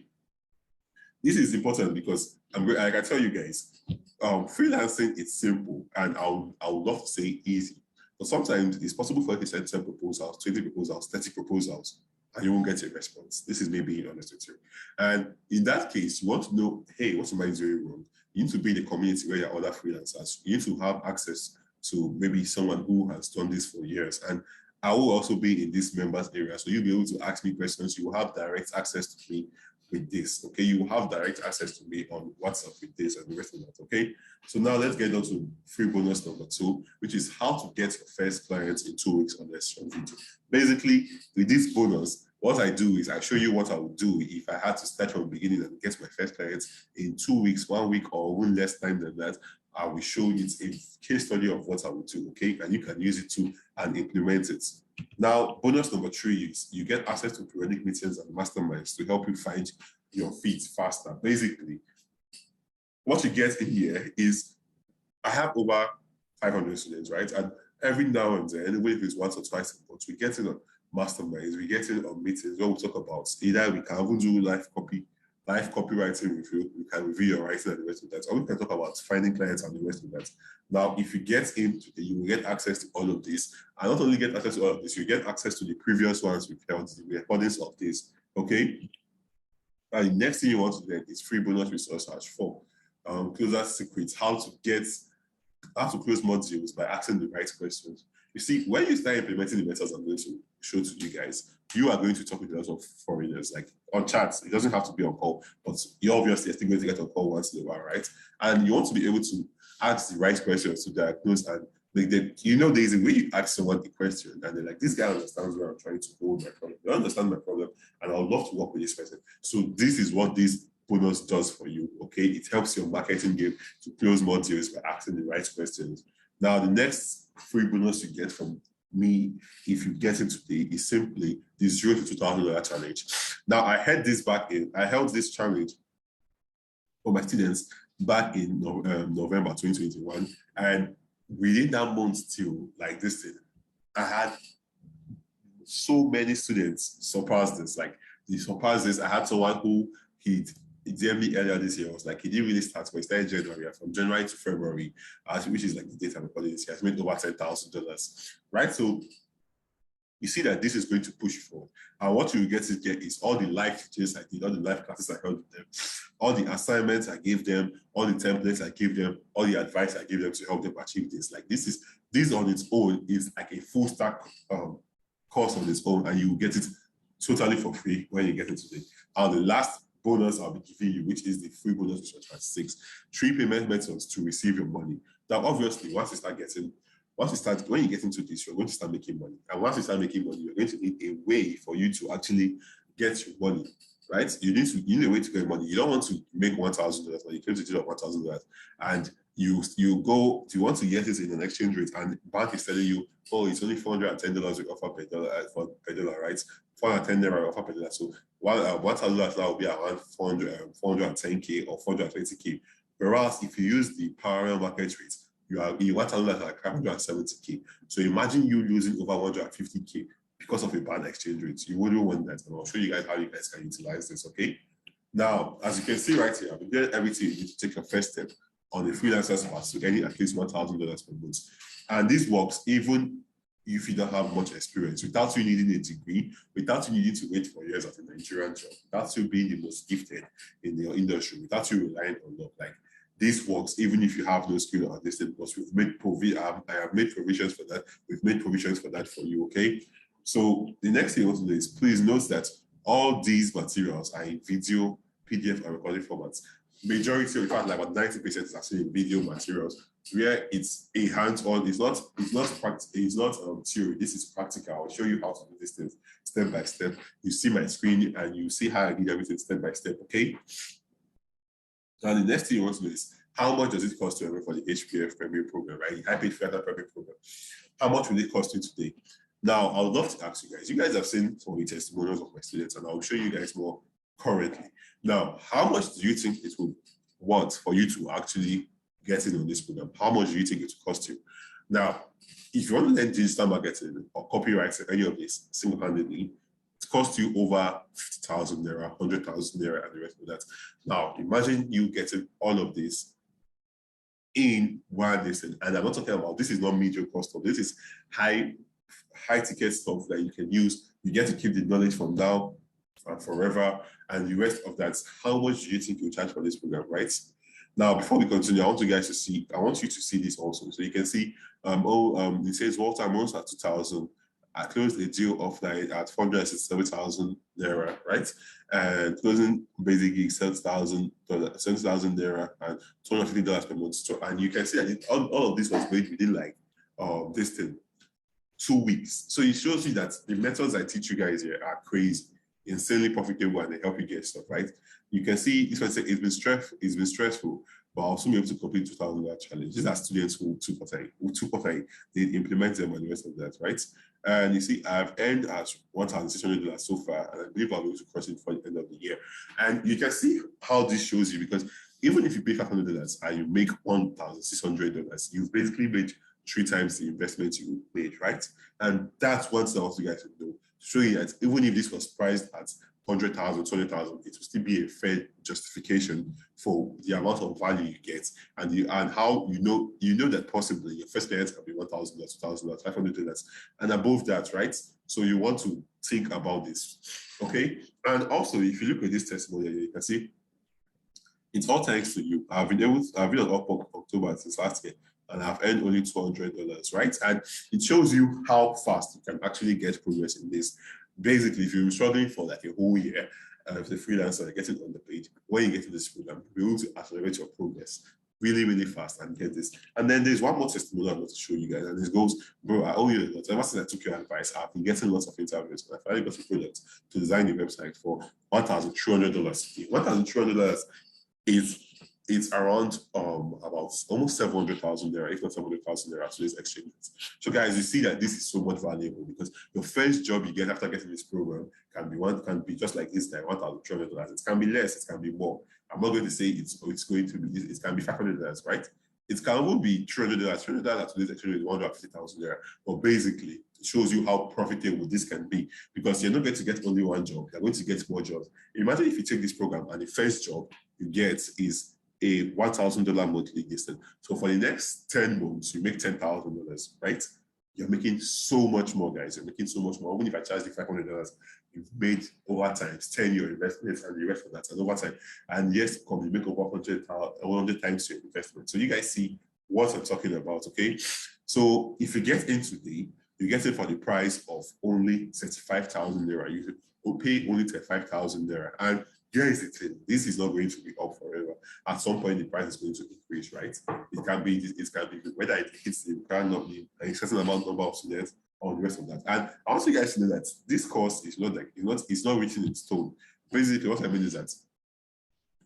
[SPEAKER 1] This is important because I can tell you guys, freelancing is simple, and I would love to say easy. But sometimes it's possible for you to send 10 proposals, 20 proposals, 30 proposals, and you won't get a response. This is me being honest with you. And in that case, you want to know, hey, what am I doing wrong? You need to be in a community where there are other freelancers. You need to have access to maybe someone who has done this for years. And I will also be in this members area. So you'll be able to ask me questions. You will have direct access to me with this, okay? You will have direct access to me on WhatsApp with this and the rest of that, okay? So now let's get on to free bonus number 2, which is how to get your first clients in 2 weeks on less video. Basically, with this bonus, what I do is I show you what I would do if I had to start from the beginning and get my first clients in 2 weeks, 1 week, or even less time than that. I will show you a case study of what I would do, okay? And you can use it too and implement it. Now, bonus number 3 is you get access to periodic meetings and masterminds to help you find your feet faster. Basically, what you get in here is I have over 500 students, right? And every now and then, even if it's once or twice a month, we get in on masterminds, we get in on meetings where we talk about either we can even do live copywriting review, we can review your writing and the rest of that, or we can talk about finding clients and the rest of that. Now, if you get in today, you will get access to all of this. And not only get access to all of this, you get access to the previous ones we've held, the recordings of this, okay? And the next thing you want to learn is free bonus resource search for closer secrets, how to close more deals by asking the right questions. You see, when you start implementing the methods I'm going to show to you guys, you are going to talk with a lot of foreigners, like on chats. It doesn't have to be on call, but you're obviously still going to get on call once in a while, right? And you want to be able to ask the right questions to diagnose and there's a way you ask someone the question and they're like, this guy understands where I'm trying to go with my problem. They understand my problem and I would love to work with this person. So this is what this bonus does for you, okay? It helps your marketing game to close more deals by asking the right questions. Now, the next free bonus you get from me, if you get it today, is simply the $0 to $2,000 challenge. Now, I held this challenge for my students back in November 2021, and within that month till like this thing, I had so many students surpass this. Like, they surpassed this. I had someone who DMV earlier this year was like, he didn't really start, but he started January. And from January to February, which is like the date I'm recording this, he has made over $10,000, right? So you see that this is going to push you forward. And what you get is all the live teachers I did, all the live classes I held with them, all the assignments I gave them, all the templates I gave them, all the advice I gave them to help them achieve this. Like this on its own is like a full stack course on its own, and you get it totally for free when you get it today. And the last bonus I'll be giving you, which is the free bonus, which is 6, 3 payment methods to receive your money. Now, obviously, when you get into this, you're going to start making money. And once you start making money, you're going to need a way for you to actually get your money, right? You need a way to get money. You don't want to make $1,000, but you claim to do $1,000, and you want to get it in an exchange rate, and bank is telling you, oh, it's only $410 we offer per dollar, right? 410 naira offer per dollar. So $1,000 now will be around 410K or 420K. Whereas if you use the parallel market rate, you want $1,000 like 570K. So imagine you losing over 150K because of a bad exchange rate. You wouldn't want that. And I'll show you guys how you guys can utilize this, okay? Now, as you can see right here, I've been doing everything you need to take your first step on the freelancer's path to earning at least $1,000 per month. And this works even if you don't have much experience, without you needing a degree, without you needing to wait for years at a Nigerian job, without you being the most gifted in your industry, without you relying on luck. Like, this works even if you have no skill on this thing, because I have made provisions for that. We've made provisions for that for you, okay? So the next thing I want to do is, please note that all these materials are in video, PDF, and recording formats. Majority, in fact, like about 90% is actually in video materials, where it's a hands-on. It's not theory. This is practical. I'll show you how to do these things step by step. You see my screen and you see how I did everything step by step, okay? Now, the next thing you want to know is, how much does it cost to enroll for the HPF Premium program, right? The Paid Freelancer Premium program. How much will it cost you today? Now, I would love to ask you guys. You guys have seen some of the testimonials of my students, and I'll show you guys more currently. Now, how much do you think it would want for you to actually get in on this program? How much do you think it will cost you? Now, if you want to learn digital marketing or copywriting, any of this single-handedly, it costs you over 50,000 naira, 100,000 naira, and the rest of that. Now, imagine you getting all of this in one lesson. And I'm not talking about, this is not medium cost stuff. This is high ticket stuff that you can use. You get to keep the knowledge from now and forever. And the rest of that, how much do you think you charge for this program, right? Now, before we continue, I want you to see this also. So you can see, it says Walter Mons at 2,000. I closed a deal offline at 467,000 naira, right? And closing basic gig $7,000 naira and $250 per month. So, and you can see that all of this was made within like 2 weeks. So it shows you that the methods I teach you guys here are crazy, insanely profitable, and they help you get stuff, right? You can see this one say it's been stressful, but I'll soon be able to complete $2,000 challenge. These are students who took what I did, implement them and the rest of that, right? And you see, I've earned at $1,600 so far, and I believe I'll be able to cross it for the end of the year. And you can see how this shows you, because even if you pay $500 and you make $1,600, you've basically made 3 times the investment you made, right? And that's what I want you guys to know. Show you that even if this was priced at 100,000, 200,000, it will still be a fair justification for the amount of value you get, and how you know that possibly your first client can be $1,000, $2,000, $500, and above that, right? So you want to think about this, okay? And also, if you look at this testimonial, you can see it's all thanks to you. I've been on October since last year, and I've earned only $200, right? And it shows you how fast you can actually get progress in this. Basically, if you're struggling for like a whole year as a freelancer, getting on the page, when you get to this program, you'll be able to accelerate your progress really, really fast and get this. And then there's one more testimonial I want to show you guys, and this goes, bro, I owe you a lot. Ever since I took your advice, I've been getting lots of interviews, and I finally got a project to design a website for $1,300. $1,300 it's around about almost 700,000 naira, if not 700,000 naira to this exchange. So guys, you see that this is so much valuable, because your first job you get after getting this program can be just like this guy, $1,300. It can be less, it can be more. I'm not going to say it's going to be, it can be $500, right? It can even be $300. $300 to this exchange is 150,000 naira. But basically, shows you how profitable this can be, because you're not going to get only one job, you're going to get more jobs. Imagine if you take this program and the first job you get is a $1,000 monthly listing. So for the next 10 months, you make $10,000, right? You're making so much more, guys. You're making so much more. Even if I charge the $500, you've made over times 10 your investments and the rest of that, and over time. And yes, you make over 100 times your investment. So you guys see what I'm talking about, okay? So if you get in today, you get it for the price of only 35,000 naira. You will pay only 35,000 naira. And here is the thing: this is not going to be up forever. At some point, the price is going to increase, right? It can be whether it hits the cannot be a certain number of students or the rest of that. And I want you guys to know that this course is not like it's not written in stone. Basically, what I mean is that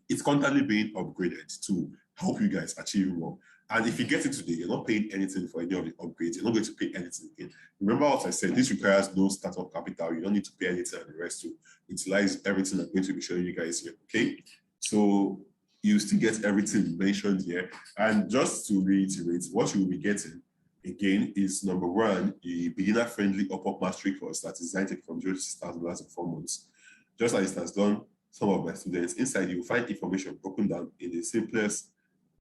[SPEAKER 1] it's constantly being upgraded to help you guys achieve more. And if you get it today, you're not paying anything for any of the upgrades. You're not going to pay anything again. Remember what I said, this requires no startup capital. You don't need to pay anything and the rest to utilize everything I'm going to be showing you guys here, okay? So you still get everything mentioned here. And just to reiterate, what you will be getting, again, is number one, a beginner-friendly up mastery course that is designed from $0 to $6,000 in 4 months. Just like it has done some of my students. Inside, you will find information broken down in the simplest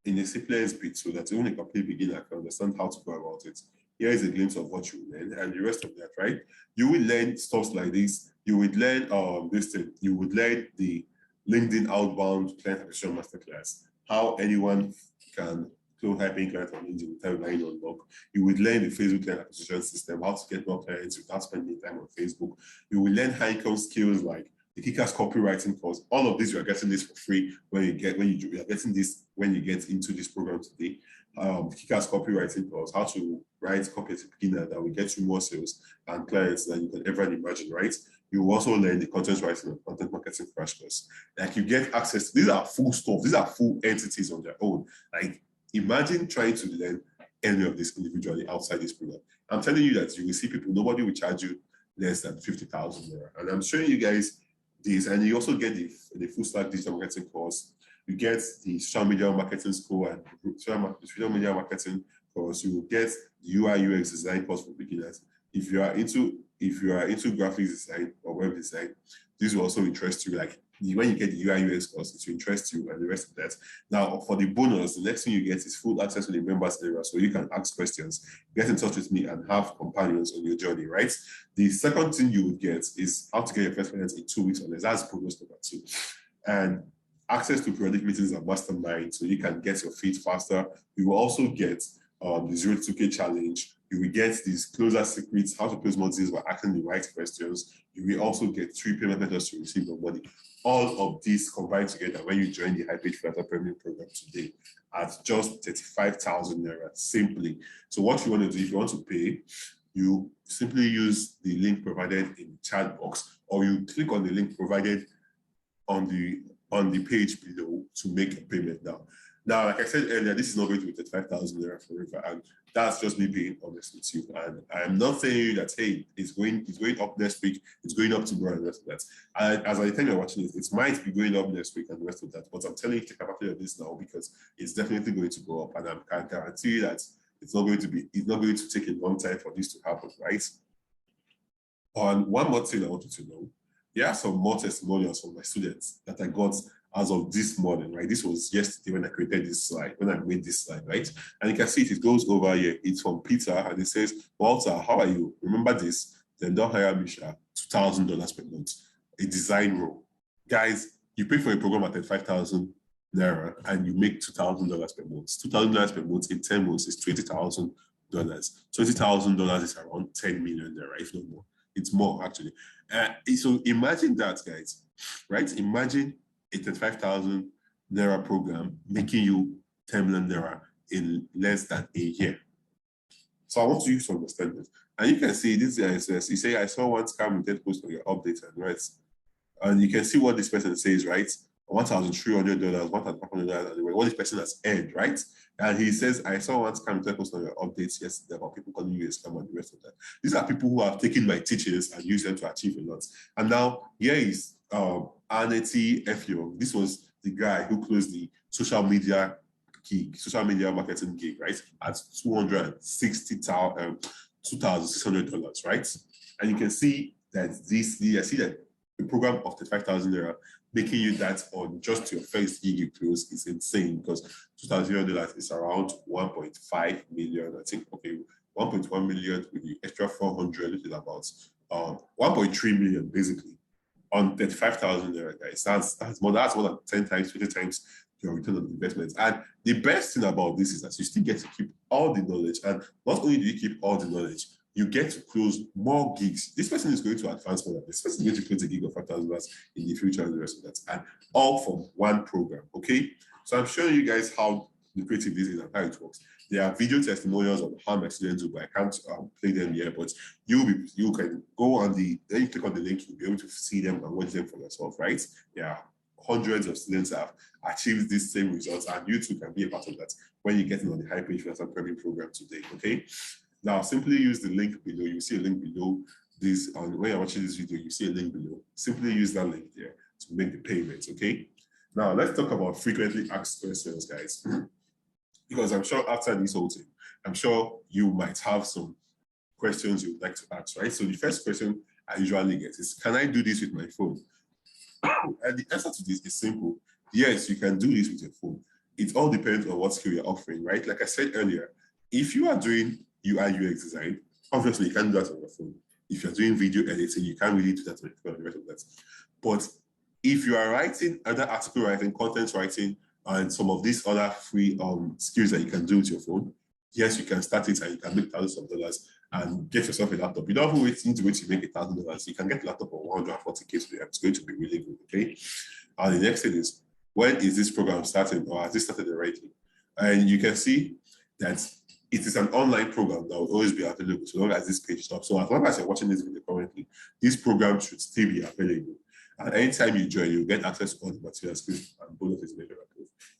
[SPEAKER 1] bit, so that even a complete beginner can understand how to go about it. Here is a glimpse of what you learn, and the rest of that, right? You will learn stuff like this. You would learn this thing. You would learn the LinkedIn outbound client acquisition masterclass, how anyone can close high-paying clients on LinkedIn without relying on luck. You would learn the Facebook client acquisition system, how to get more clients without spending time on Facebook. You will learn high-income skills like the Kicker's copywriting course. All of this, you are getting this for free when you get into this program today. The Kicker's copywriting course, how to write copy as a beginner that will get you more sales and clients than you can ever imagine, right? You will also learn the content writing and content marketing crash course. Like, you get access to, these are full stuff, these are full entities on their own. Like, imagine trying to learn any of this individually outside this program. I'm telling you that you will see people, nobody will charge you less than 50,000 naira. And I'm showing you guys this, and you also get the full stack digital marketing course. You get the social media marketing school and social media marketing course. You will get the UI UX design course for beginners. If you are into graphics design or web design, this will also interest you. Like, when you get the UI UX course, it will interest you, and the rest of that. Now, for the bonus, the next thing you get is full access to the members area, so you can ask questions, get in touch with me, and have companions on your journey, right? The second thing you would get is how to get your first client in 2 weeks or less. That's bonus number 2. And access to periodic meetings and mastermind, so you can get your feet faster. You will also get the 0 to 2K challenge. You will get these closer secrets, how to close more deals by asking the right questions. You will also get 3 payment methods to receive your money. All of this combined together when you join the Paid Freelancer Premium program today at just 35,000 naira simply. So what you want to do, if you want to pay, you simply use the link provided in the chat box, or you click on the link provided on the page below to make a payment now. Now, like I said earlier, this is not going to be 35,000 naira forever, and that's just me being honest with you. And I'm not saying that, hey, it's going up next week, it's going up tomorrow, and the rest of that. And as I think you're watching it might be going up next week and the rest of that. But I'm telling you, take advantage of this now, because it's definitely going to go up, and I can guarantee you that it's not going to take a long time for this to happen, right? And one more thing I want you to know, there are some more testimonials from my students that I got as of this morning, right? This was yesterday when I created this slide, when I made this slide, right? And you can see it goes over here. It's from Peter, and it says, Walter, how are you? Remember this? Then don't hire Misha, $2,000 per month, a design role. Guys, you pay for a program at 5,000 naira and you make $2,000 per month. $2,000 per month in 10 months is $20,000. $20,000 is around 10 million naira, if not more. It's more, actually. So imagine that, guys, right? Imagine a 35,000 naira program making you 10 million naira in less than a year. So I want you to understand this. And you can see this guy says, you say, I saw one scam with post on your update and right. And you can see what this person says, right? $1,300, $1,500, and what this person has earned, right? And he says, I saw one scam post on your updates yesterday about people calling you a scam and the rest of that. These are people who have taken my teachings and used them to achieve a lot. And now here is Arneti Efio. This was the guy who closed the social media marketing gig, right? At $2,600, right? And you can see that the program of the 5,000 naira making you that on just your first gig you close is insane, because $2,000 is around 1.5 million, I think. Okay, 1.1 million with the extra 400, which is about 1.3 million basically on 35,000 naira, guys. That's more than 10 times, 20 times your return on investment. And the best thing about this is that you still get to keep all the knowledge. And not only do you keep all the knowledge, you get to close more gigs. This person is going to advance more than this person is going to close a gig of $5,000 in the future and the rest of that. And all from one program, okay? So I'm showing you guys how lucrative this is and how it works. There are video testimonials on how my students do, but I can't play them here. But you can go on then you click on the link, you'll be able to see them and watch them for yourself, right? Yeah, hundreds of students have achieved these same results, and you too can be a part of that when you get in on the Paid Freelancer Premium program today, okay? Now, simply use the link below. You see a link below this. When you're watching this video, you see a link below. Simply use that link there to make the payments, okay? Now, let's talk about frequently asked questions, guys. Because I'm sure after this whole thing, I'm sure you might have some questions you'd like to ask, right? So the first question I usually get is, can I do this with my phone? And the answer to this is simple. Yes, you can do this with your phone. It all depends on what skill you're offering, right? Like I said earlier, if you are doing UI UX design, obviously you can't do that on your phone. If you're doing video editing, you can't really do that on your phone and the rest of that. But if you are writing other article writing, content writing, and some of these other free skills that you can do with your phone, yes, you can start it and you can make thousands of dollars and get yourself a laptop. You don't have to need to wait to make $1,000. You can get a laptop for 140K today. It's going to be really good, okay? And the next thing is, when is this program starting, or has this started already? And you can see that it is an online program that will always be available so long as this page stops. So as long as you're watching this video currently, this program should still be available. And anytime you join, you'll get access to all the materials and bonuses later.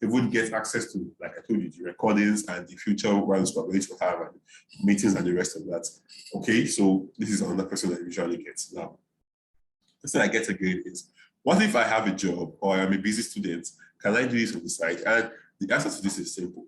[SPEAKER 1] You would get access to, like I told you, the recordings and the future ones we're going to have and meetings and the rest of that. Okay, so this is another question that I usually get. Now, the thing I get again is, what if I have a job or I'm a busy student? Can I do this on the side? And the answer to this is simple.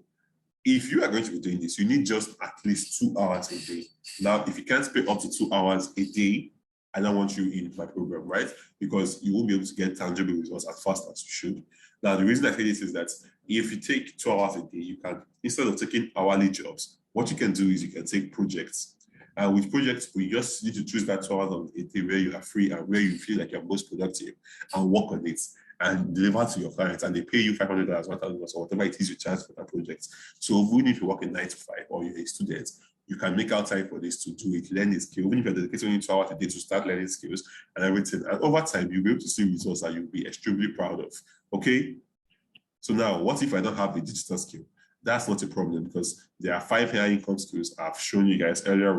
[SPEAKER 1] If you are going to be doing this, you need just at least 2 hours a day. Now, if you can't spend up to 2 hours a day, I don't want you in my program, right? Because you won't be able to get tangible results as fast as you should. Now, the reason I say this is that if you take 2 hours a day, you can, instead of taking hourly jobs, what you can do is you can take projects. And with projects, we just need to choose that 2 hours of a day where you are free and where you feel like you're most productive and work on it and deliver to your clients, and they pay you $500, $1,000, or whatever it is you charge for that project. So even if you work in 9 to 5 or you're a student, you can make out time for this to do it, learn the skill. Even if you're dedicating only 2 hours a day to start learning skills and everything, and over time, you'll be able to see results that you'll be extremely proud of, okay? So now, what if I don't have the digital skill? That's not a problem, because there are 5 higher income skills I've shown you guys earlier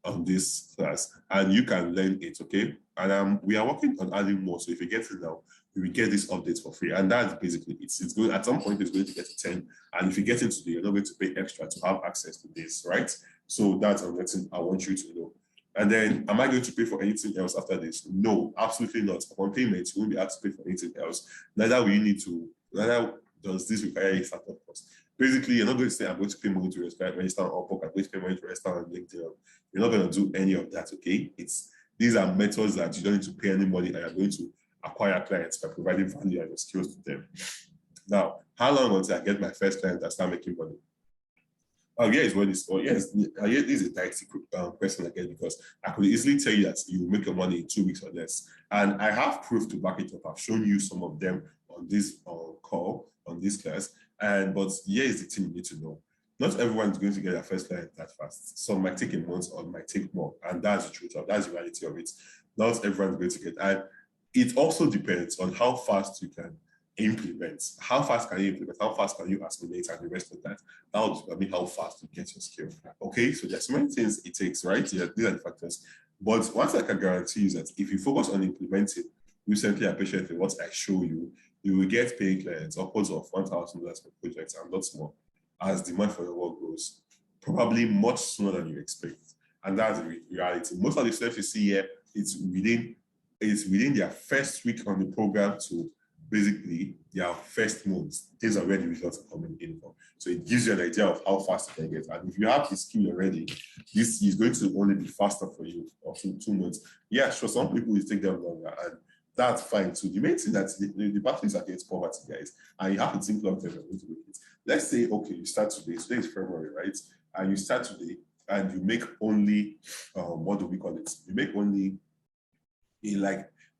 [SPEAKER 1] on this class, and you can learn it, okay? And we are working on adding more, so if you get it now, you will get this update for free. And that's basically it. It's going, at some point, it's going to get to 10. And if you get it today, you're not going to pay extra to have access to this, right? So that's another thing I want you to know. And then, am I going to pay for anything else after this? No, absolutely not. Upon payment, you won't be asked to pay for anything else. Neither does this require a startup cost. Basically, you're not going to say, I'm going to pay money to register on Upwork, I'm going to pay money to register on LinkedIn. You're not going to do any of that, okay? These are methods that you don't need to pay any money, and you're going to acquire clients by providing value and your skills to them. Now, how long until I get my first client and start making money? Yes, this is a dicey question again, because I could easily tell you that you will make your money in 2 weeks or less. And I have proof to back it up. I've shown you some of them on this call, on this class. But here is the thing you need to know. Not everyone is going to get their first client that fast. Some might take a month or might take more. And that's the truth, that's the reality of it. Not everyone is going to get. And it also depends on how fast you can implement. How fast can you implement? How fast can you assimilate and the rest of that? That will determine how fast you get your skill. Okay, so there's so many things it takes, right? Yeah, these are the factors. But once I can guarantee you that if you focus on implementing recently and patiently what I show you, you will get paying clients upwards of $1,000 per project and lots more as demand for your work grows, probably much sooner than you expect. And that's the reality. Most of the stuff you see here, it's within their first week on the program to basically your first month, these are where the results are coming in from. So it gives you an idea of how fast you can get. And if you have the skill already, this is going to only be faster for you after 2 months. Yeah, sure, some people will take them longer, and that's fine too. The main thing that the battle is against poverty, guys, and you have to think long term. Let's say, okay, you start today. Today is February, right? And you start today, and you make only, what do we call it? You make only,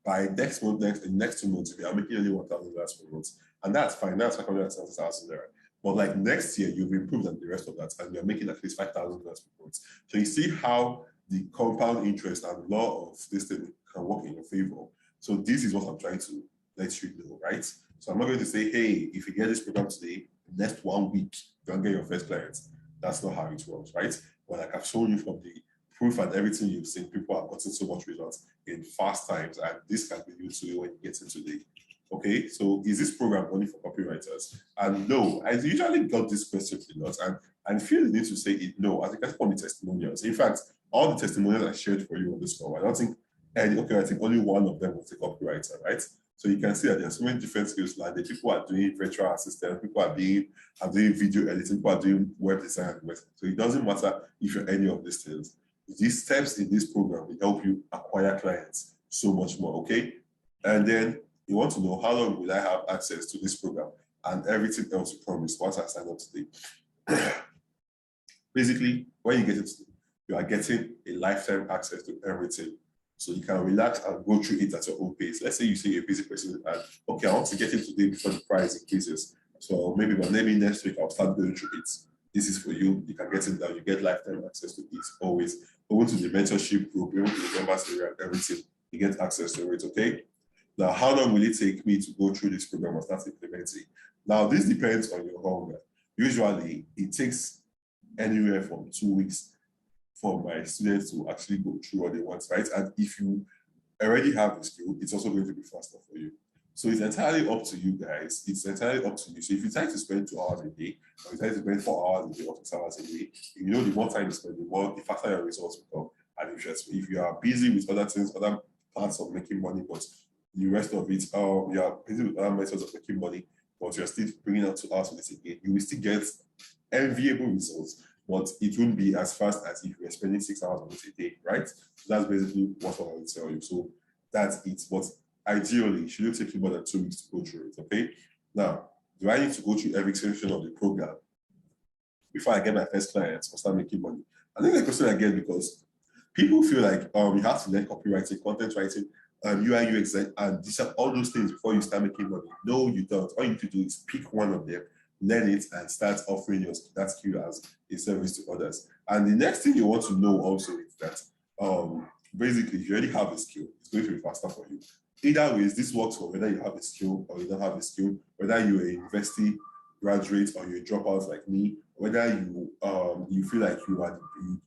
[SPEAKER 1] by next month, in next 2 months, you are making only $1,000 per month, and that's fine. That's 570,000 there. But like next year, you've improved on the rest of that, and you're making at least $5,000 per month. So you see how the compound interest and law of this thing can work in your favor. So this is what I'm trying to let you know, right? So I'm not going to say, hey, if you get this program today, next 1 week, you'll get your first client. That's not how it works, right? But like I've shown you from the proof and everything you've seen, people have gotten so much results in fast times, and this can be used to you when you get into the. Okay, so is this program only for copywriters? And no, I usually got this question a lot, and I feel the need to say it no, as you can see from the testimonials. In fact, all the testimonials I shared for you on this call, I don't think any, okay, I think only one of them was a copywriter, right? So you can see that there's so many different skills. Like the people are doing virtual assistant, people are doing video editing, people are doing web design. So it doesn't matter if you're any of these things. These steps in this program will help you acquire clients so much more, okay? And then you want to know how long will I have access to this program and everything else you promised once I sign up today. Basically, when you get it, you are getting a lifetime access to everything. So you can relax and go through it at your own pace. Let's say you say you're a busy person and, okay, I want to get it today before the price increases. So maybe next week I'll start going through it. This is for you. You can get it down. You get lifetime access to it always. Go to the mentorship group, go to the members area and everything. You get access to it, okay? Now, how long will it take me to go through this program and start implementing? Now, this depends on your hunger. Usually, it takes anywhere from 2 weeks for my students to actually go through what they want, right? And if you already have the skill, it's also going to be faster for you. So it's entirely up to you guys. It's entirely up to you. So if you try to spend 2 hours a day, or you try to spend 4 hours a day or 6 hours a day, you know the more time you spend, the faster your results become. And if you are busy with other things, other parts of making money, but the rest of it, you are busy with other methods of making money, but you're still bringing out 2 hours for this again, you will still get enviable results, but it won't be as fast as if you're spending 6 hours on it a day, right? So that's basically what I will tell you. So that's it. But ideally, it shouldn't take you more than 2 weeks to go through it, okay? Now, do I need to go through every section of the program before I get my first clients or start making money? I think the question I get because people feel like you have to learn copywriting, content writing, UI, UX, and these are all those things before you start making money. No, you don't. All you need to do is pick one of them, learn it, and start offering that skill as a service to others. And the next thing you want to know also is that basically, if you already have a skill, it's going to be faster for you. Either ways, this works for whether you have a skill or you don't have a skill, whether you're a university graduate or you're a dropout like me, whether you feel like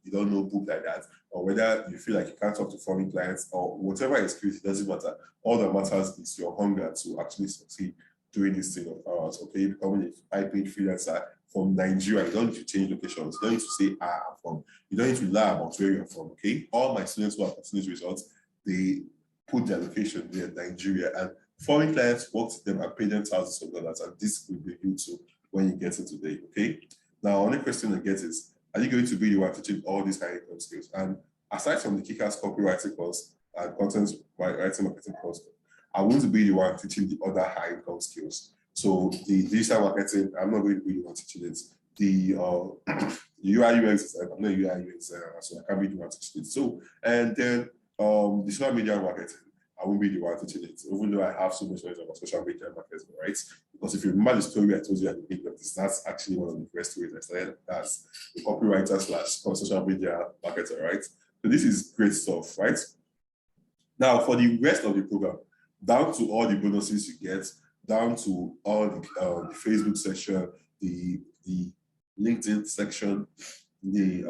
[SPEAKER 1] you don't know book like that, or whether you feel like you can't talk to foreign clients or whatever excuse, it doesn't matter. All that matters is your hunger to actually succeed doing this thing of ours. Okay, becoming a paid freelancer from Nigeria. You don't need to change locations. You don't need to say I'm from. You don't need to lie about where you're from. Okay, all my students who have continuous results, they put their location there in Nigeria, and foreign clients work with them and pay them thousands of dollars, and this will be you too when you get into today. Okay. Now, only question I get is, are you going to be the one teaching all these high income skills? And aside from the kick-ass copywriting course and content writing marketing course, I want to be the one teaching the other high income skills. So the digital marketing, I'm not going to be the one teaching it. The UI UX, I'm not UI UX, so I can't be the one teaching it. So, and then the social media marketing, I won't be the one teaching it, even though I have so much knowledge about social media marketing, right? Because if you remember the story I told you at the beginning of this, that's actually one of the first ways I started as a copywriter / social media marketer, right? So this is great stuff, right? Now, for the rest of the program, down to all the bonuses you get, down to all the Facebook section, the LinkedIn section, the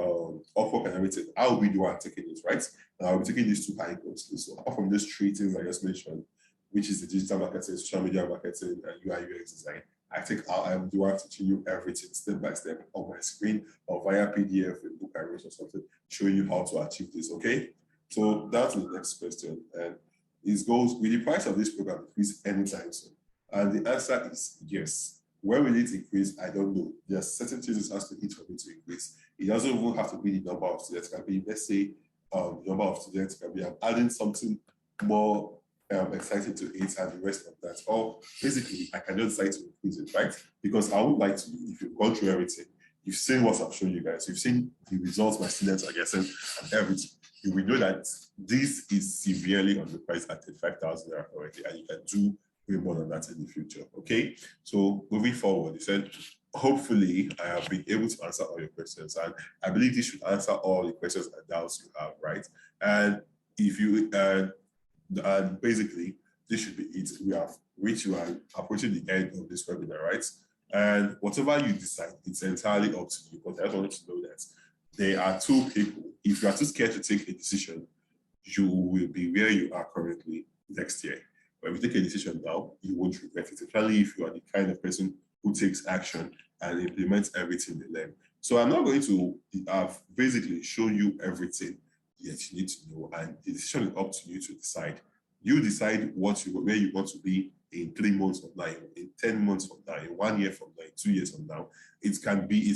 [SPEAKER 1] Upwork and everything, I will be the one taking it, right? Now, I'll be taking these 2 high courses. So apart from these 3 things I just mentioned, which is the digital marketing, social media marketing, and UI UX design, I'm the one teaching you everything step by step on my screen or via PDF, a book I wrote or something, showing you how to achieve this, okay? So that's the next question. And it goes, will the price of this program increase anytime soon? And the answer is yes. When will it increase? I don't know. There are certain things it has to hit for me to increase. It doesn't even have to be the number of students. It can be, let's say, the number of students can be, I'm adding something more exciting to it and the rest of that. Or basically, I can just decide to increase it, right? Because I would like to, if you've gone through everything, you've seen what I've shown you guys, you've seen the results my students are getting and everything, you will know that this is severely underpriced at 35,000 naira already, and you can do way more than that in the future. Okay, so moving forward, he said, hopefully I have been able to answer all your questions, and I believe this should answer all the questions and doubts you have, right? And if you and basically this should be it. We have reached, you are approaching the end of this webinar, right? And whatever you decide, it's entirely up to you. But I just wanted to know that there are two people. If you are too scared to take a decision, you will be where you are currently next year. But if you take a decision now, you won't regret it, especially if you are the kind of person who takes action and implements everything they learn. So I'm not going to have basically shown you everything that you need to know, and the decision is up to you to decide. You decide where you want to be in 3 months from now, in 10 months from now, in 1 year from now, in 2 years from now. It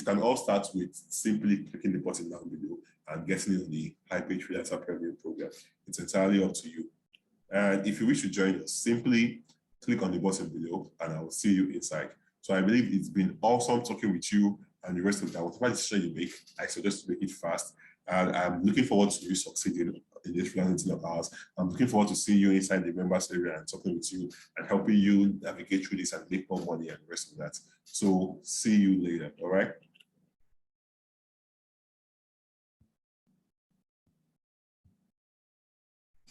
[SPEAKER 1] can all start with simply clicking the button down below and getting on the Paid Freelancer Premium program. It's entirely up to you. And if you wish to join us, simply click on the button below and I will see you inside. So I believe it's been awesome talking with you, and the rest of that, whatever decision you make, I suggest to make it fast. And I'm looking forward to you succeeding in this freelancing of ours. I'm looking forward to seeing you inside the members area and talking with you and helping you navigate through this and make more money and the rest of that. So see you later. All right.